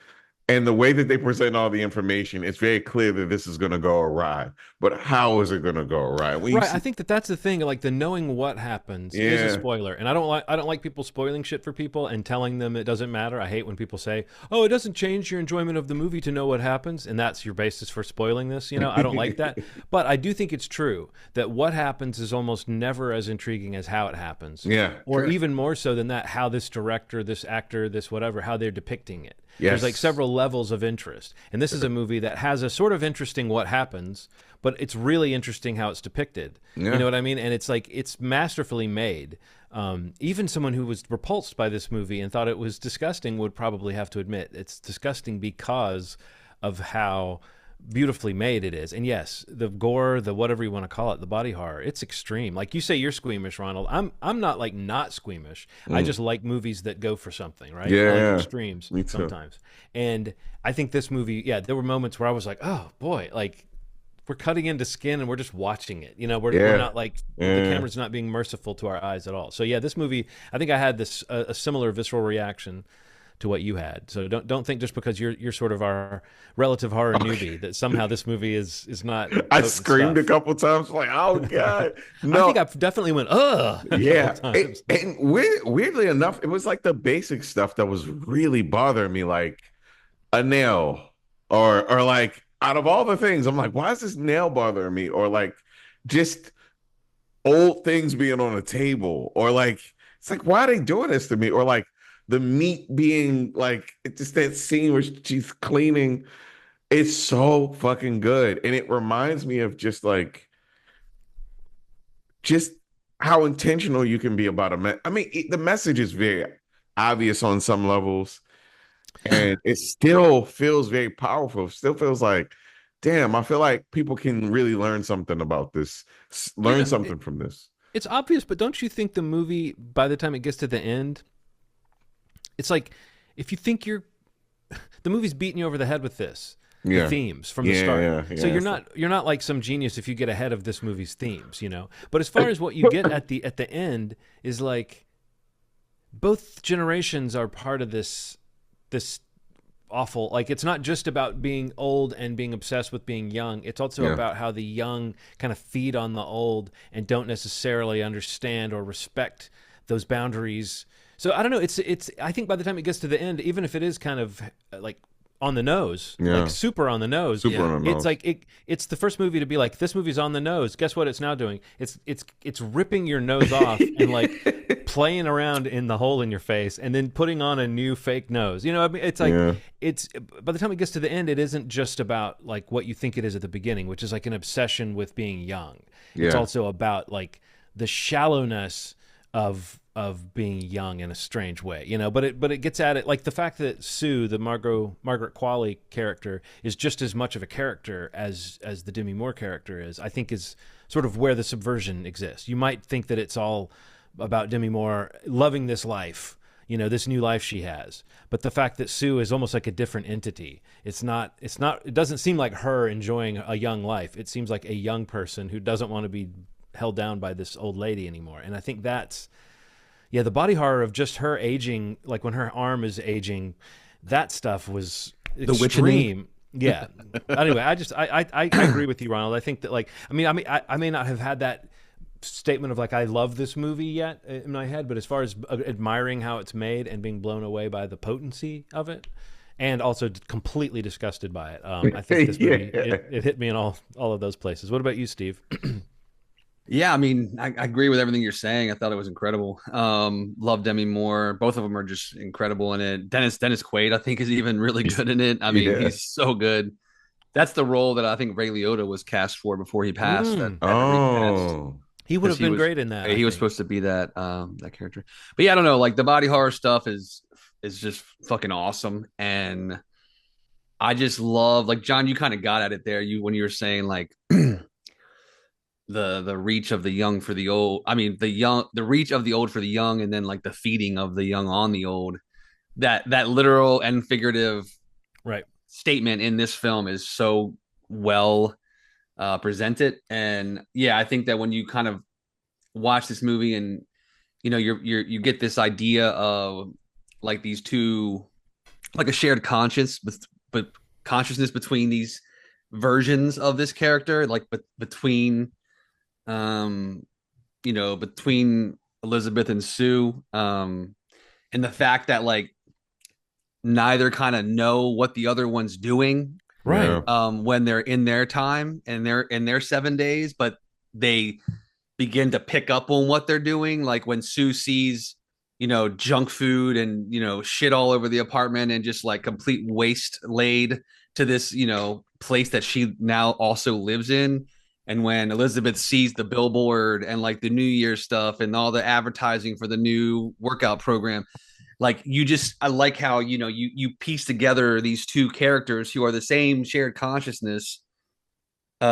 and the way that they present all the information, it's very clear that this is going to go awry. But how is it going to go awry? I think that's the thing. Like, the knowing what happens is a spoiler, and I don't like people spoiling shit for people and telling them it doesn't matter. I hate when people say, "Oh, it doesn't change your enjoyment of the movie to know what happens," and that's your basis for spoiling this. I don't like that. But I do think it's true that what happens is almost never as intriguing as how it happens. Yeah, or even more so than that, how this director, this actor, this whatever, how they're depicting it. Yes. There's like several levels of interest. And this is a movie that has a sort of interesting what happens, but it's really interesting how it's depicted. Yeah. You know what I mean? And it's like, it's masterfully made. Even someone who was repulsed by this movie and thought it was disgusting would probably have to admit it's disgusting because of how beautifully made it is. And yes, the gore, the whatever you want to call it, the body horror, it's extreme. Like you say, you're squeamish, Ronald. I'm not like not squeamish. I just like movies that go for something, right? I like extremes sometimes. And I think this movie, there were moments where I was like, oh boy, like we're cutting into skin and we're just watching it. We're not like the camera's not being merciful to our eyes at all. So this movie, I think I had this a similar visceral reaction to what you had. So don't think just because you're sort of our relative horror newbie that somehow this movie is not. I screamed a couple times like, oh God. No. I think I definitely went, ugh. Yeah. And weirdly enough, it was like the basic stuff that was really bothering me, like a nail or like out of all the things, I'm like, why is this nail bothering me? Or like just old things being on a table, or like, it's like, why are they doing this to me? Or like, the meat being like, it's just that scene where she's cleaning. It's so fucking good. And it reminds me of just how intentional you can be about the message is very obvious on some levels. And it still feels very powerful. It still feels like, damn, I feel like people can really learn something about this, something from this. It's obvious, but don't you think the movie, by the time it gets to the end, it's like, if you think the movie's beating you over the head with this, the themes from the start. So you're not like some genius if you get ahead of this movie's themes, But as far as what you get at the end is like, both generations are part of this awful, like, it's not just about being old and being obsessed with being young. It's also about how the young kind of feed on the old and don't necessarily understand or respect those boundaries. So I don't know. It's. I think by the time it gets to the end, even if it is kind of like on the nose, like super on the nose, it's like it's the first movie to be like, this movie's on the nose. Guess what? It's now doing. It's ripping your nose off and like playing around in the hole in your face, and then putting on a new fake nose. I mean, it's like it's by the time it gets to the end, it isn't just about like what you think it is at the beginning, which is like an obsession with being young. It's also about like the shallowness of being young in a strange way, but it gets at it, like the fact that Sue, the Margaret Qualley character, is just as much of a character as the Demi Moore character is, I think is sort of where the subversion exists. You might think that it's all about Demi Moore loving this life, this new life she has, but the fact that Sue is almost like a different entity. It doesn't seem like her enjoying a young life. It seems like a young person who doesn't want to be held down by this old lady anymore. And I think that's the body horror of just her aging, like when her arm is aging, that stuff was extreme. Yeah. Anyway, I agree with you, Ronald. I think that I may not have had that statement of like, I love this movie yet in my head, but as far as admiring how it's made and being blown away by the potency of it, and also completely disgusted by it, I think this movie, it hit me in all of those places. What about you, Steve? Yeah, I mean, I agree with everything you're saying. I thought it was incredible. Love Demi Moore. Both of them are just incredible in it. Dennis Quaid, I think, is even really good in it. I mean, he's so good. That's the role that I think Ray Liotta was cast for before he passed. He would have been great in that. He was supposed to be that character. But yeah, I don't know. Like the body horror stuff is just fucking awesome, and I just love, like, John, you kind of got at it there. When you were saying like. The reach of the young for the old. I mean, the reach of the old for the young, and then like the feeding of the young on the old. That literal and figurative statement in this film is so well presented. And I think that when you kind of watch this movie and you get this idea of like these two, like a shared consciousness between these versions of this character, like between between Elizabeth and Sue, and the fact that like neither kind of know what the other one's doing, right? When they're in their time and they're in their 7 days, but they begin to pick up on what they're doing. Like when Sue sees, junk food and, shit all over the apartment and just like complete waste laid to this, place that she now also lives in. And when Elizabeth sees the billboard and like the New Year's stuff and all the advertising for the new workout program, like I like how you piece together these two characters who are the same shared consciousness, You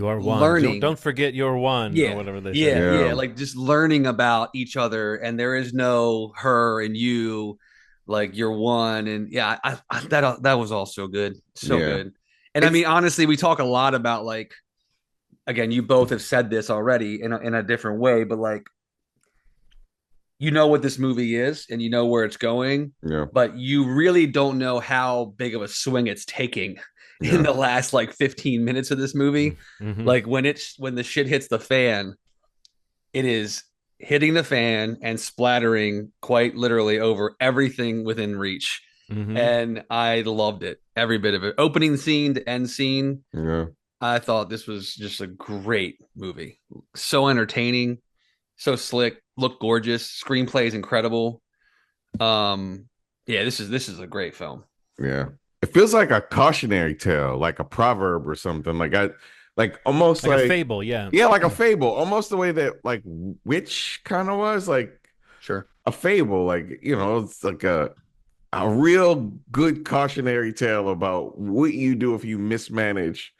are one. learning. Don't forget you're one, or Yeah, whatever they say. yeah, like just learning about each other, and there is no her and you, like you're one. And yeah, that was all so good, so Yeah. good. And I mean, honestly, we talk a lot about, like, again, you both have said this already in a different way, but like, you know what this movie is and you know where it's going, Yeah. but you really don't know how big of a swing it's taking in the last like 15 minutes of this movie. Mm-hmm. Like when the shit hits the fan, it is hitting the fan and splattering quite literally over everything within reach. Mm-hmm. And I loved it, every bit of it. Opening scene to end scene. Yeah. I thought this was just a great movie. So entertaining, so slick, looked gorgeous. Screenplay is incredible. Yeah, this is a great film. Yeah. It feels like a cautionary tale, like a proverb or something. Like almost like a fable, yeah. Yeah, like a fable. Almost the way that like Witch kind of was, like Sure. a fable. Like, it's like a real good cautionary tale about what you do if you mismanage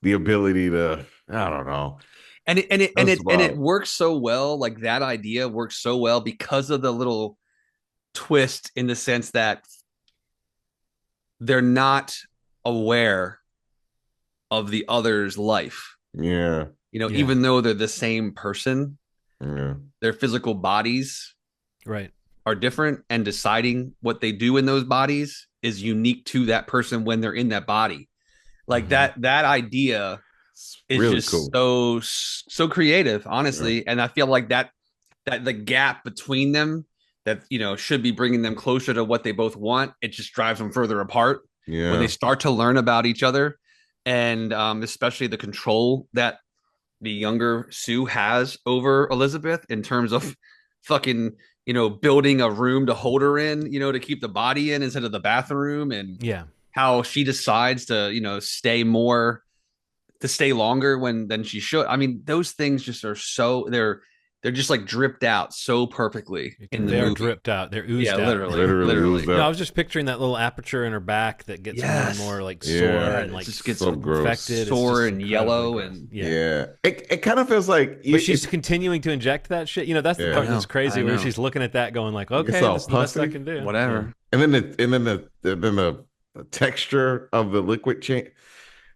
the ability to, I don't know. And it works so well. Like, that idea works so well because of the little twist, in the sense that they're not aware of the other's life. Yeah. Even though they're the same person, their physical bodies right are different, and deciding what they do in those bodies is unique to that person when they're in that body. Like that idea is really just cool. so creative, honestly. Yeah. And I feel like that the gap between them that should be bringing them closer to what they both want, it just drives them further apart when they start to learn about each other. And especially the control that the younger Sue has over Elizabeth in terms of fucking building a room to hold her in, to keep the body in instead of the bathroom, and how she decides to stay longer than she should. I mean, those things just are so they're just like dripped out so perfectly in the movie. They're dripped out. They're oozed out. Literally. No, I was just picturing that little aperture in her back that gets more and more like sore and like just gets so infected, sore and yellow, and it kind of feels like. But she's continuing to inject that shit. That's the part that's crazy, where she's looking at that, going like, "Okay, that's the best I can do." Whatever. And then the texture of the liquid change.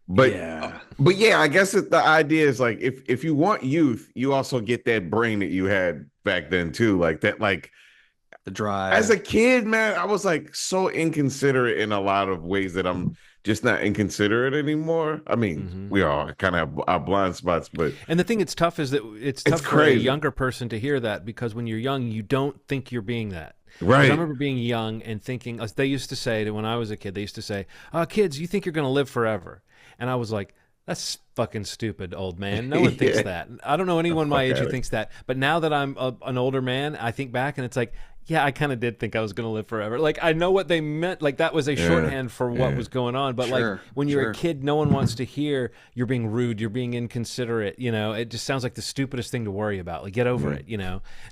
But I guess the idea is like, if you want youth, you also get that brain that you had back then too, like that, like the drive. As a kid, man, I was like so inconsiderate in a lot of ways that I'm just not inconsiderate anymore. I mean, we all kind of have our blind spots, and the thing that's tough is that it's tough for a younger person to hear that, because when you're young, you don't think you're being that. Right. I remember being young and thinking, they used to say, when I was a kid, they used to say, kids, you think you're going to live forever. And I was like, that's fucking stupid, old man. No one thinks that. I don't know anyone my age who thinks that. But now that I'm an older man, I think back and it's like, yeah, I kind of did think I was going to live forever. Like, I know what they meant. Like, that was a shorthand for what was going on. But like, when you're a kid, no one wants to hear you're being rude, you're being inconsiderate. It just sounds like the stupidest thing to worry about. Like, get over it,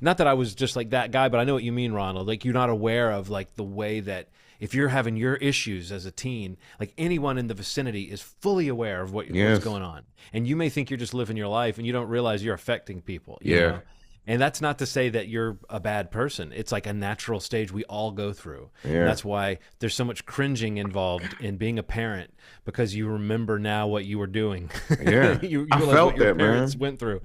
Not that I was just like that guy, but I know what you mean, Ronald. Like, you're not aware of like the way that, if you're having your issues as a teen, like anyone in the vicinity is fully aware of what's going on. And you may think you're just living your life and you don't realize you're affecting people. You know? And that's not to say that you're a bad person. It's like a natural stage we all go through. Yeah. And that's why there's so much cringing involved in being a parent, because you remember now what you were doing. Yeah. you I felt that, parents man. Went through.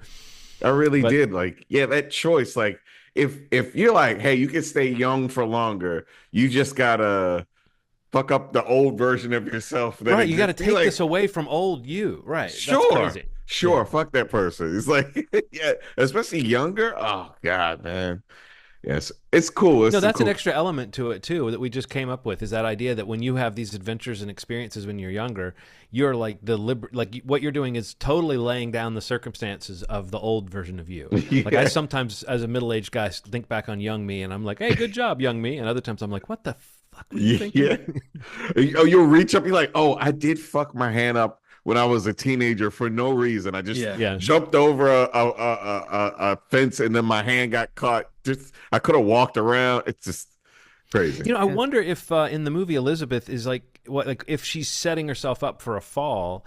I really did. Like, that choice, like, if you're like, hey, you can stay young for longer, you just gotta fuck up the old version of yourself. Right, you got to take this away from old you. Right, sure, that's crazy. Sure, fuck that person. It's like, especially younger. Oh God, man. Yes, it's cool. That's an extra element to it too that we just came up with, is that idea that when you have these adventures and experiences when you're younger, you're like like what you're doing is totally laying down the circumstances of the old version of you. Like, I sometimes, as a middle-aged guy, think back on young me and I'm like, hey, good job, young me. And other times I'm like, what the fuck were you thinking? Oh, you'll reach up, you're like, oh, I did fuck my hand up when I was a teenager for no reason. I just jumped over a fence and then my hand got caught. I could have walked around. It's just, Crazy. I wonder if in the movie Elizabeth is like if she's setting herself up for a fall,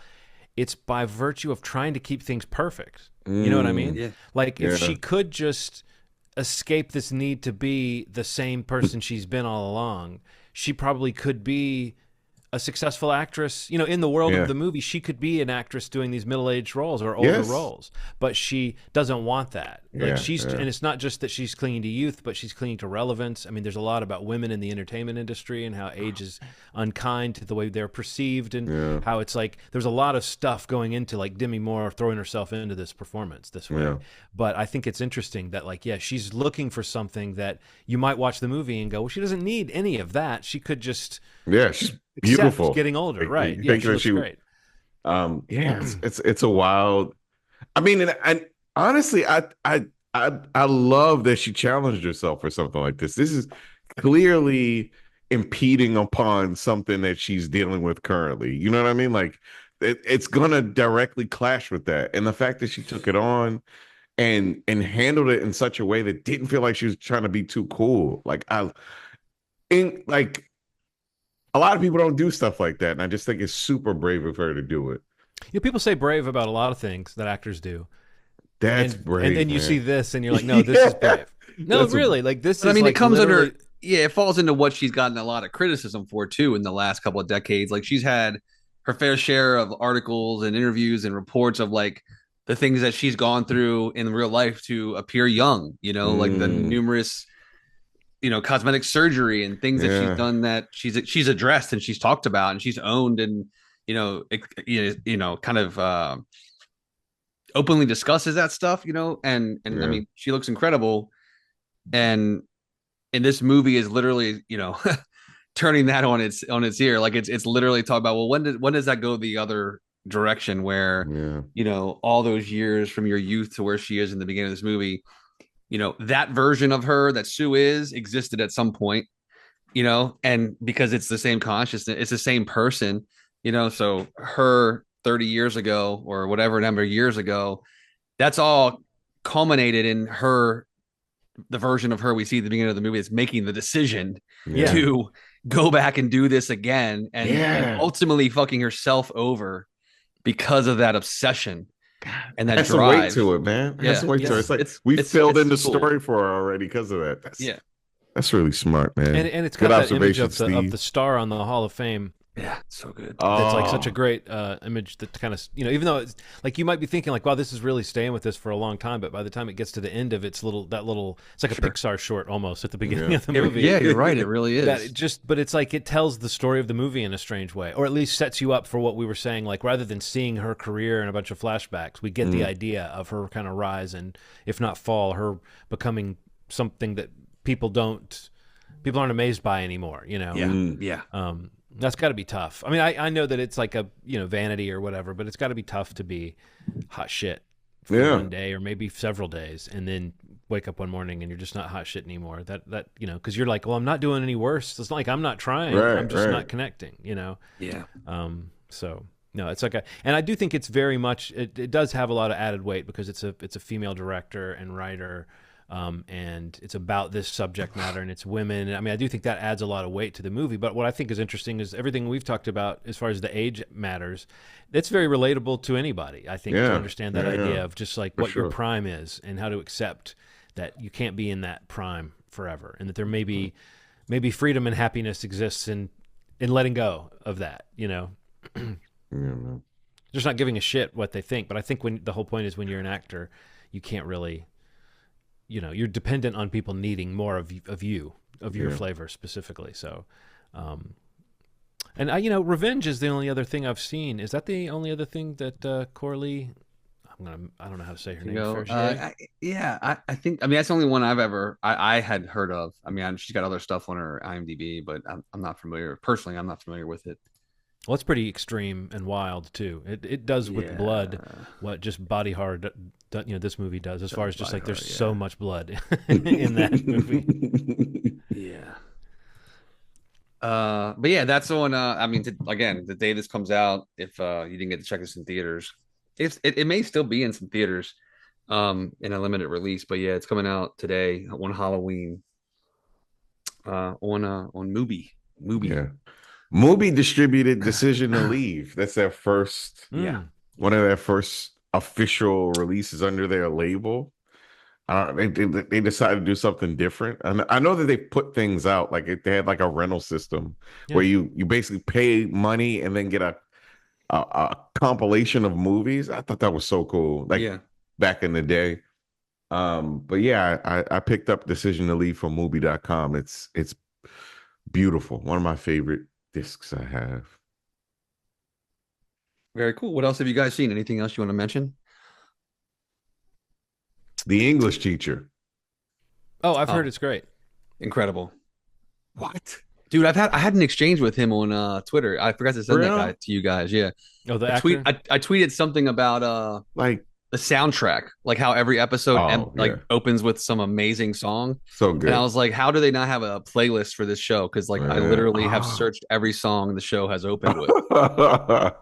it's by virtue of trying to keep things perfect. You know what I mean? Yeah. Like if she could just escape this need to be the same person she's been all along, she probably could be a successful actress. In the world of the movie, she could be an actress doing these middle-aged roles or older roles, but she doesn't want that. And it's not just that she's clinging to youth, but she's clinging to relevance. I mean, there's a lot about women in the entertainment industry and how age is unkind to the way they're perceived, and how it's like there's a lot of stuff going into like Demi Moore throwing herself into this performance this way. But I think it's interesting that she's looking for something that you might watch the movie and go, well, she doesn't need any of that. She could just she's beautiful. Getting older, right? Yeah, she looks great. It's a wild. I mean, and honestly, I love that she challenged herself for something like this. This is clearly impeding upon something that she's dealing with currently. You know what I mean? Like it's gonna directly clash with that, and the fact that she took it on and handled it in such a way that didn't feel like she was trying to be too cool. A lot of people don't do stuff like that, and I just think it's super brave of her to do it. People say brave about a lot of things that actors do. That's brave. And then you see this, and you're like, no, this is brave. No, really, this is. I mean, like it comes literally... under. Yeah, it falls into what she's gotten a lot of criticism for too in the last couple of decades. Like she's had her fair share of articles and interviews and reports of like the things that she's gone through in real life to appear young. Like the numerous. Cosmetic surgery and things that she's done that she's addressed and she's talked about and she's owned and kind of openly discusses that stuff. I mean, she looks incredible, and in this movie is literally turning that on its ear. Like it's literally talking about, well, when does that go the other direction where all those years from your youth to where she is in the beginning of this movie. That version of her that Sue existed at some point, and because it's the same consciousness, it's the same person, so her 30 years ago or whatever number of years ago, that's all culminated in the version of her we see at the beginning of the movie is making the decision to go back and do this again and ultimately fucking herself over because of that obsession. And that has some weight to it, man. Has some weight to it. It's like we filled in the story for her already because of that. That's really smart, man. And it's got that image of the star on the Hall of Fame. Yeah, it's so good. It's like such a great image that kind of, even though it's like you might be thinking like, wow, this is really staying with us for a long time, but by the time it gets to the end of it's it's like a Pixar short almost at the beginning of the movie. Yeah, you're right. It really is. But it's like it tells the story of the movie in a strange way, or at least sets you up for what we were saying. Like rather than seeing her career in a bunch of flashbacks, we get the idea of her kind of rise and, if not fall, her becoming something that people aren't amazed by anymore. That's got to be tough. I mean, I know that it's like a vanity or whatever, but it's got to be tough to be hot shit for one day or maybe several days, and then wake up one morning and you're just not hot shit anymore. That because you're like, well, I'm not doing any worse. It's not like I'm not trying. I'm just not connecting. Yeah. So no, it's like and I do think it's very much. It does have a lot of added weight because it's a female director and writer. And it's about this subject matter and it's women. I mean, I do think that adds a lot of weight to the movie. But what I think is interesting is everything we've talked about as far as the age matters. It's very relatable to anybody, I think, to understand that idea of just like what your prime is and how to accept that you can't be in that prime forever, and that there maybe freedom and happiness exists in letting go of that. Just not giving a shit what they think. But I think when the whole point is when you're an actor, you can't really. You're dependent on people needing more of your flavor specifically. So, and revenge is the only other thing I've seen. Is that the only other thing that Corley? I don't know how to say her name. I think. I mean, that's the only one I had heard of. I mean, she's got other stuff on her IMDb, but I'm not familiar personally. I'm not familiar with it. Well, it's pretty extreme and wild too. It does with blood what just Body Horror, this movie does. As far as just like there's so much blood in that movie. But yeah, that's the one. I mean, again, the day this comes out, if you didn't get to check this in theaters, it may still be in some theaters, in a limited release. But yeah, it's coming out today on Halloween. on Movie. Yeah. Movie distributed Decision to Leave. That's their first, Yeah. one of their first official releases under their label. They decided to do something different. And I know that they put things out like they had like a rental system where you basically pay money and then get a compilation of movies. I thought that was so cool. Like back in the day. But yeah, I picked up Decision to Leave from movie.com. It's beautiful. One of my favorite discs I have. Very cool. What else have you guys seen? Anything else you want to mention? The English Teacher. Oh, I've heard it's great. Incredible. What? Dude, I had an exchange with him on Twitter. I forgot to send that guy to you guys. Yeah. Oh, the actor? I tweeted something about like the soundtrack, like how every episode opens with some amazing song. So good. And I was like, how do they not have a playlist for this show? Because like I literally have searched every song the show has opened with.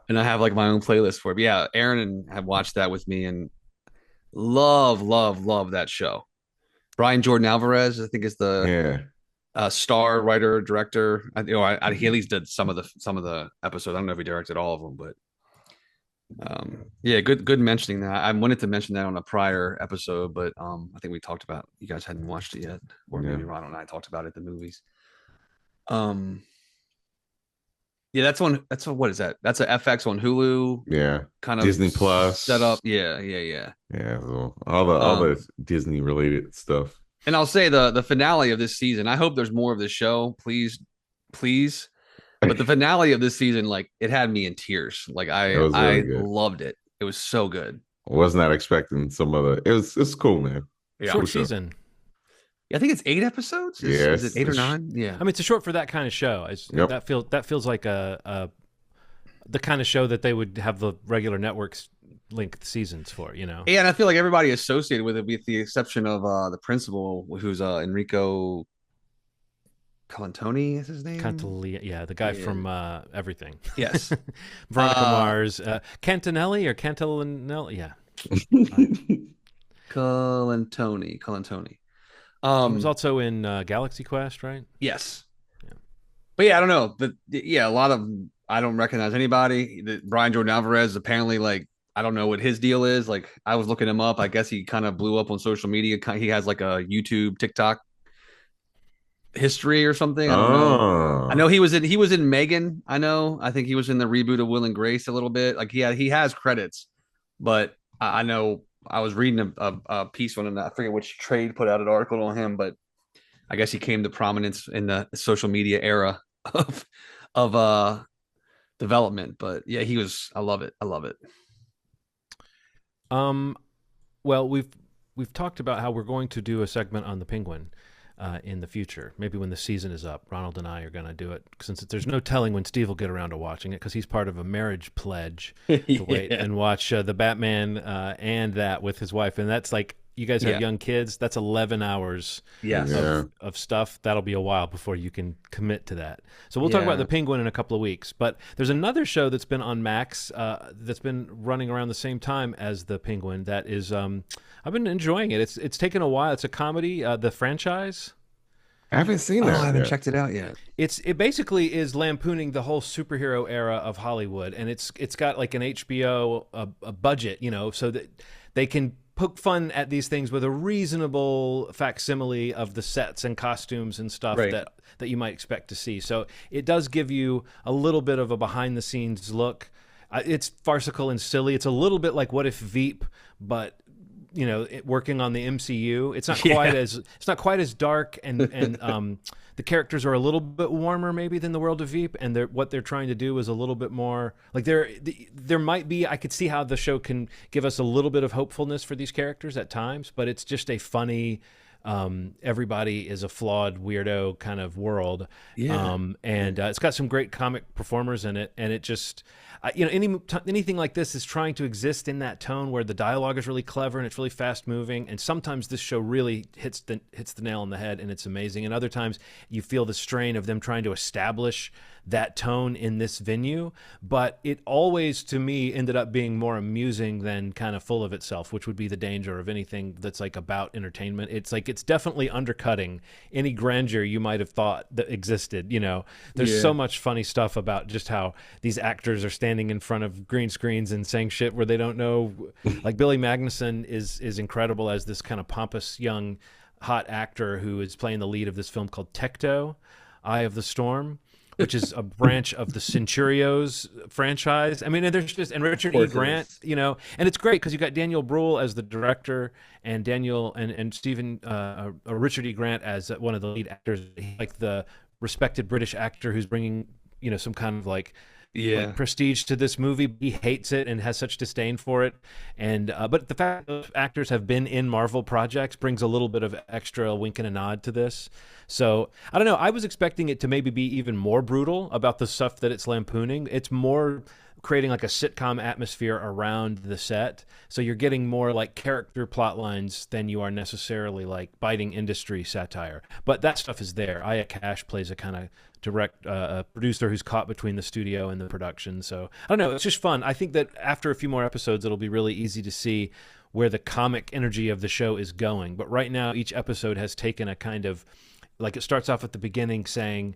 And I have like my own playlist for it. But yeah, Aaron have watched that with me and love that show. Brian Jordan Alvarez, I think, is the star writer director. He at least did some of the episodes. I don't know if he directed all of them, but good mentioning that. I wanted to mention that on a prior episode, but I think we talked about, you guys hadn't watched it yet, or maybe Ronald and I talked about it at the movies. That's what is that? That's a FX on Hulu. Yeah, kind of Disney Plus set up. Yeah. So all the Disney related stuff. And I'll say the finale of this season, I hope there's more of this show, please. But the finale of this season, like, it had me in tears. Like I loved it. It was so good. I was not expecting some other. It's cool, man. Yeah, short season. Yeah, I think it's 8 episodes. Is it 8 or 9? Yeah. I mean, it's a short for that kind of show. That feels like the kind of show that they would have the regular networks length seasons for, you know. Yeah, and I feel like everybody associated with it, with the exception of the principal, who's Enrico Colantoni is his name. The guy from Everything. Yes. Veronica Mars, Cantanelli or Cantalinelli. Yeah. Colantoni. He was also in Galaxy Quest, right? Yes. Yeah. But yeah, I don't know. A lot of, I don't recognize anybody. Brian Jordan Alvarez, apparently, like, I don't know what his deal is. Like, I was looking him up. I guess he kind of blew up on social media. He has like a YouTube, TikTok history or something. I don't know. I know he was in Megan. I think he was in the reboot of Will and Grace a little bit. Like he has credits, but I know I was reading a piece on him. I forget which trade put out an article on him, but I guess he came to prominence in the social media era of development. But yeah, I love it. Well, we've talked about how we're going to do a segment on the Penguin in the future. Maybe when the season is up, Ronald and I are going to do it, since there's no telling when Steve will get around to watching it, because he's part of a marriage pledge to wait and watch the Batman and that with his wife. And that's like, you guys have young kids. That's 11 hours of stuff. That'll be a while before you can commit to that. So we'll talk about the Penguin in a couple of weeks. But there's another show that's been on Max that's been running around the same time as the Penguin. That is, I've been enjoying it. It's taken a while. It's a comedy. The Franchise. I haven't seen that. I haven't checked it out yet. It basically is lampooning the whole superhero era of Hollywood, and it's got like an HBO a budget, you know, so that they can poke fun at these things with a reasonable facsimile of the sets and costumes and stuff that you might expect to see. So it does give you a little bit of a behind the scenes look. It's farcical and silly. It's a little bit like What If Veep, but you know, working on the MCU. It's not quite as dark, and the characters are a little bit warmer maybe than the world of Veep, and what they're trying to do is a little bit more like there might be, I could see how the show can give us a little bit of hopefulness for these characters at times, but it's just a funny everybody is a flawed weirdo kind of world. And it's got some great comic performers in it, and it just anything like this is trying to exist in that tone where the dialogue is really clever and it's really fast moving, and sometimes this show really hits the nail on the head and it's amazing, and other times you feel the strain of them trying to establish that tone in this venue, but it always, to me, ended up being more amusing than kind of full of itself, which would be the danger of anything that's like about entertainment. It's like it's definitely undercutting any grandeur you might have thought that existed. You know, there's so much funny stuff about just how these actors are standing in front of green screens and saying shit where they don't know. Like Billy Magnuson is incredible as this kind of pompous young hot actor who is playing the lead of this film called Tecto, Eye of the Storm, which is a branch of the Centurios franchise. I mean, and there's just, and Richard E. Grant, you know, and it's great because you got Daniel Bruhl as the director and Richard E. Grant as one of the lead actors, like the respected British actor who's bringing, you know, some kind of like prestige to this movie. He hates it and has such disdain for it. And but the fact that those actors have been in Marvel projects brings a little bit of extra wink and a nod to this. So I don't know. I was expecting it to maybe be even more brutal about the stuff that it's lampooning. It's more creating like a sitcom atmosphere around the set. So you're getting more like character plot lines than you are necessarily like biting industry satire. But that stuff is there. Aya Cash plays a kind of a producer who's caught between the studio and the production. So I don't know. It's just fun. I think that after a few more episodes, it'll be really easy to see where the comic energy of the show is going. But right now, each episode has taken a kind of, like it starts off at the beginning saying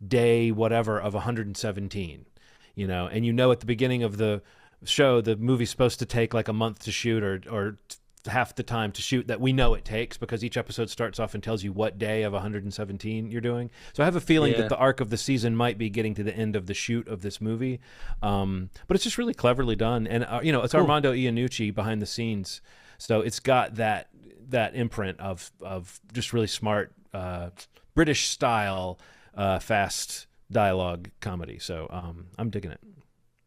day whatever of 117. You know, and you know at the beginning of the show, the movie's supposed to take like a month to shoot or half the time to shoot that we know it takes because each episode starts off and tells you what day of 117 you're doing. So I have a feeling that the arc of the season might be getting to the end of the shoot of this movie. But it's just really cleverly done. And, you know, it's Armando Iannucci behind the scenes. So it's got that imprint of just really smart British style fast dialogue comedy. So I'm digging it.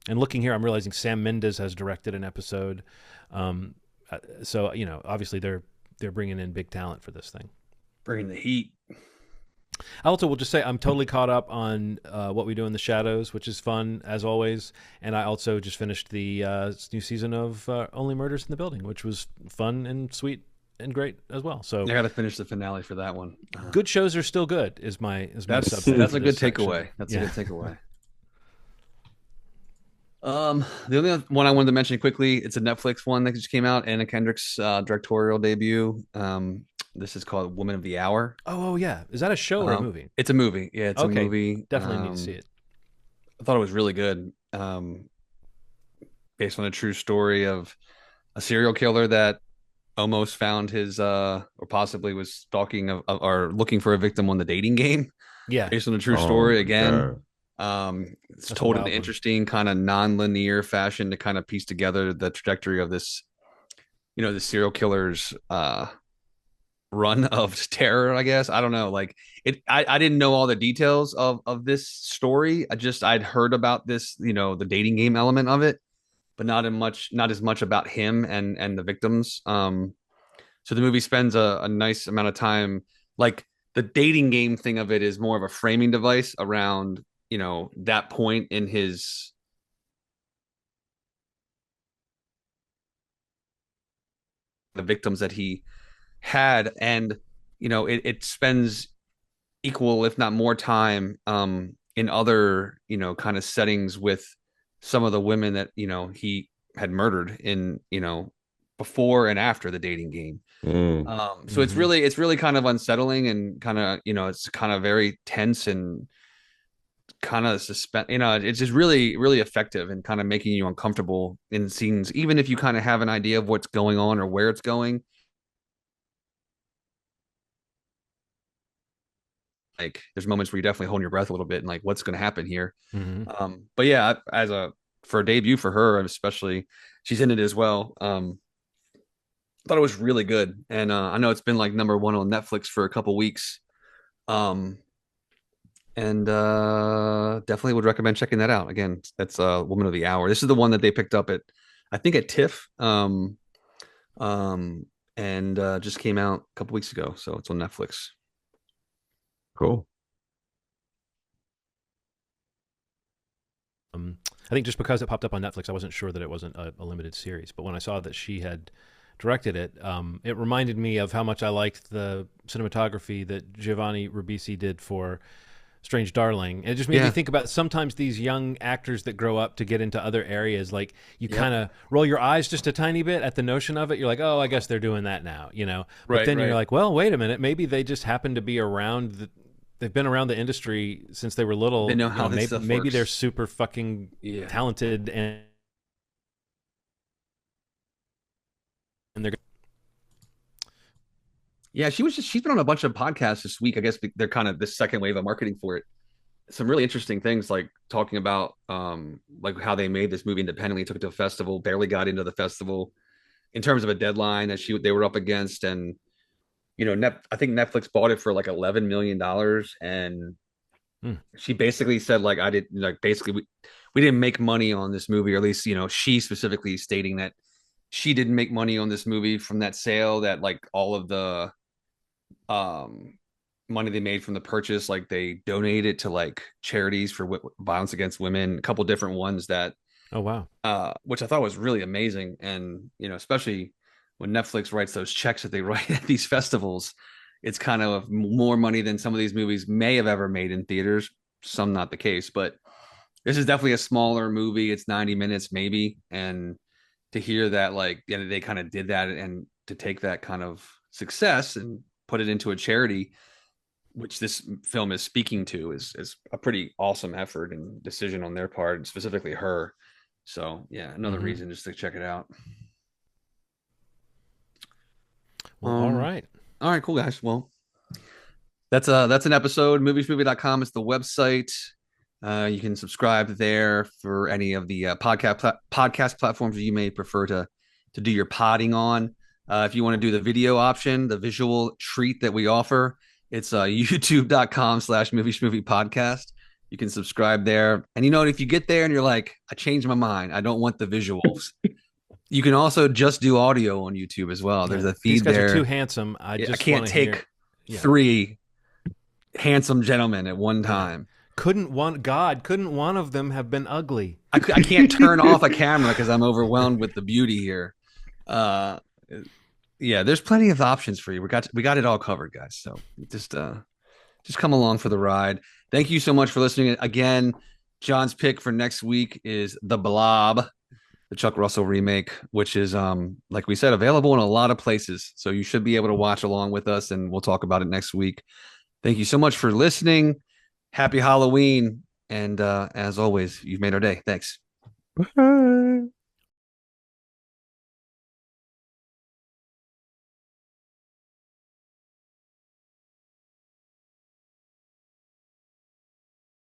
And looking here, I'm realizing Sam Mendes has directed an episode. So, you know, obviously they're bringing in big talent for this thing. Bringing the heat. I also will just say I'm totally caught up on What We Do in the Shadows, which is fun as always. And I also just finished the new season of Only Murders in the Building, which was fun and sweet and great as well. So I got to finish the finale for that one. Good shows are still good. Is my that's subject. That's a good takeaway. That's a good takeaway. The only one I wanted to mention quickly, it's a Netflix one that just came out, Anna Kendrick's directorial debut. This is called Woman of the Hour. Oh yeah, is that a show or a movie? It's a movie. Yeah, it's a movie. Definitely need to see it. I thought it was really good. Based on a true story of a serial killer that almost found his or possibly was stalking or looking for a victim on the dating game. Yeah, based on a true story again. It's told in an interesting kind of non-linear fashion to kind of piece together the trajectory of this, you know, the serial killer's run of terror, I guess. I don't know. Like I didn't know all the details of this story. I'd heard about this, you know, the dating game element of it, but not as much about him and the victims. So the movie spends a nice amount of time, like the dating game thing of it is more of a framing device around, you know, that point in his the victims that he had, and you know, it spends equal if not more time in other, you know, kind of settings with some of the women that, you know, he had murdered in, you know, before and after the dating game. So it's really kind of unsettling and kind of, you know, it's kind of very tense and kind of suspense, you know, it's just really, really effective and kind of making you uncomfortable in scenes, even if you kind of have an idea of what's going on or where it's going. Like there's moments where you definitely hold your breath a little bit and like, what's going to happen here? But yeah, for a debut for her, especially, she's in it as well. Thought it was really good. And I know it's been like number one on Netflix for a couple weeks. And definitely would recommend checking that out. Again, that's Woman of the Hour. This is the one that they picked up at, I think at TIFF, and just came out a couple weeks ago. So it's on Netflix. Cool. I think just because it popped up on Netflix, I wasn't sure that it wasn't a limited series. But when I saw that she had directed it, it reminded me of how much I liked the cinematography that Giovanni Ribisi did for Strange Darling. It just made me think about sometimes these young actors that grow up to get into other areas, like you kind of roll your eyes just a tiny bit at the notion of it. You're like, oh, I guess they're doing that now, you know? But then you're like, well, wait a minute. Maybe they just happen to be around they've been around the industry since they were little. They know how this stuff maybe works. They're super fucking talented and they're she's been on a bunch of podcasts this week. I guess they're kind of the second wave of marketing for it. Some really interesting things, like talking about like how they made this movie independently, took it to a festival, barely got into the festival in terms of a deadline that they were up against. And, you know, I think Netflix bought it for like $11 million. And she basically said, like, basically we didn't make money on this movie, or at least, you know, she specifically stating that she didn't make money on this movie from that sale, that like all of the money they made from the purchase, like they donated to like charities for violence against women, a couple different ones that which I thought was really amazing. And, you know, especially when Netflix writes those checks that they write at these festivals, it's kind of more money than some of these movies may have ever made in theaters. Some not the case, but this is definitely a smaller movie. It's 90 minutes maybe, and to hear that, like, you know, they kind of did that, and to take that kind of success and put it into a charity, which this film is speaking to, is a pretty awesome effort and decision on their part, and specifically her. So yeah, another reason just to check it out. Well, all right, cool, guys. Well, that's an episode. Movieschmovie.com is the website. You can subscribe there for any of the podcast platforms that you may prefer to do your podding on. If you want to do the video option, the visual treat that we offer, it's youtube.com/Movie Schmovie Podcast. You can subscribe there. And, you know, if you get there and you're like, I changed my mind, I don't want the visuals, you can also just do audio on YouTube as well. There's a feed These guys there. are too handsome. I can't take three handsome gentlemen at one time. Couldn't one of them have been ugly? I can't turn off a camera because I'm overwhelmed with the beauty here. Yeah, there's plenty of options for you. We got it all covered, guys. So just come along for the ride. Thank you so much for listening. Again, John's pick for next week is The Blob, the Chuck Russell remake, which is, like we said, available in a lot of places. So you should be able to watch along with us, and we'll talk about it next week. Thank you so much for listening. Happy Halloween. And as always, you've made our day. Thanks. Bye.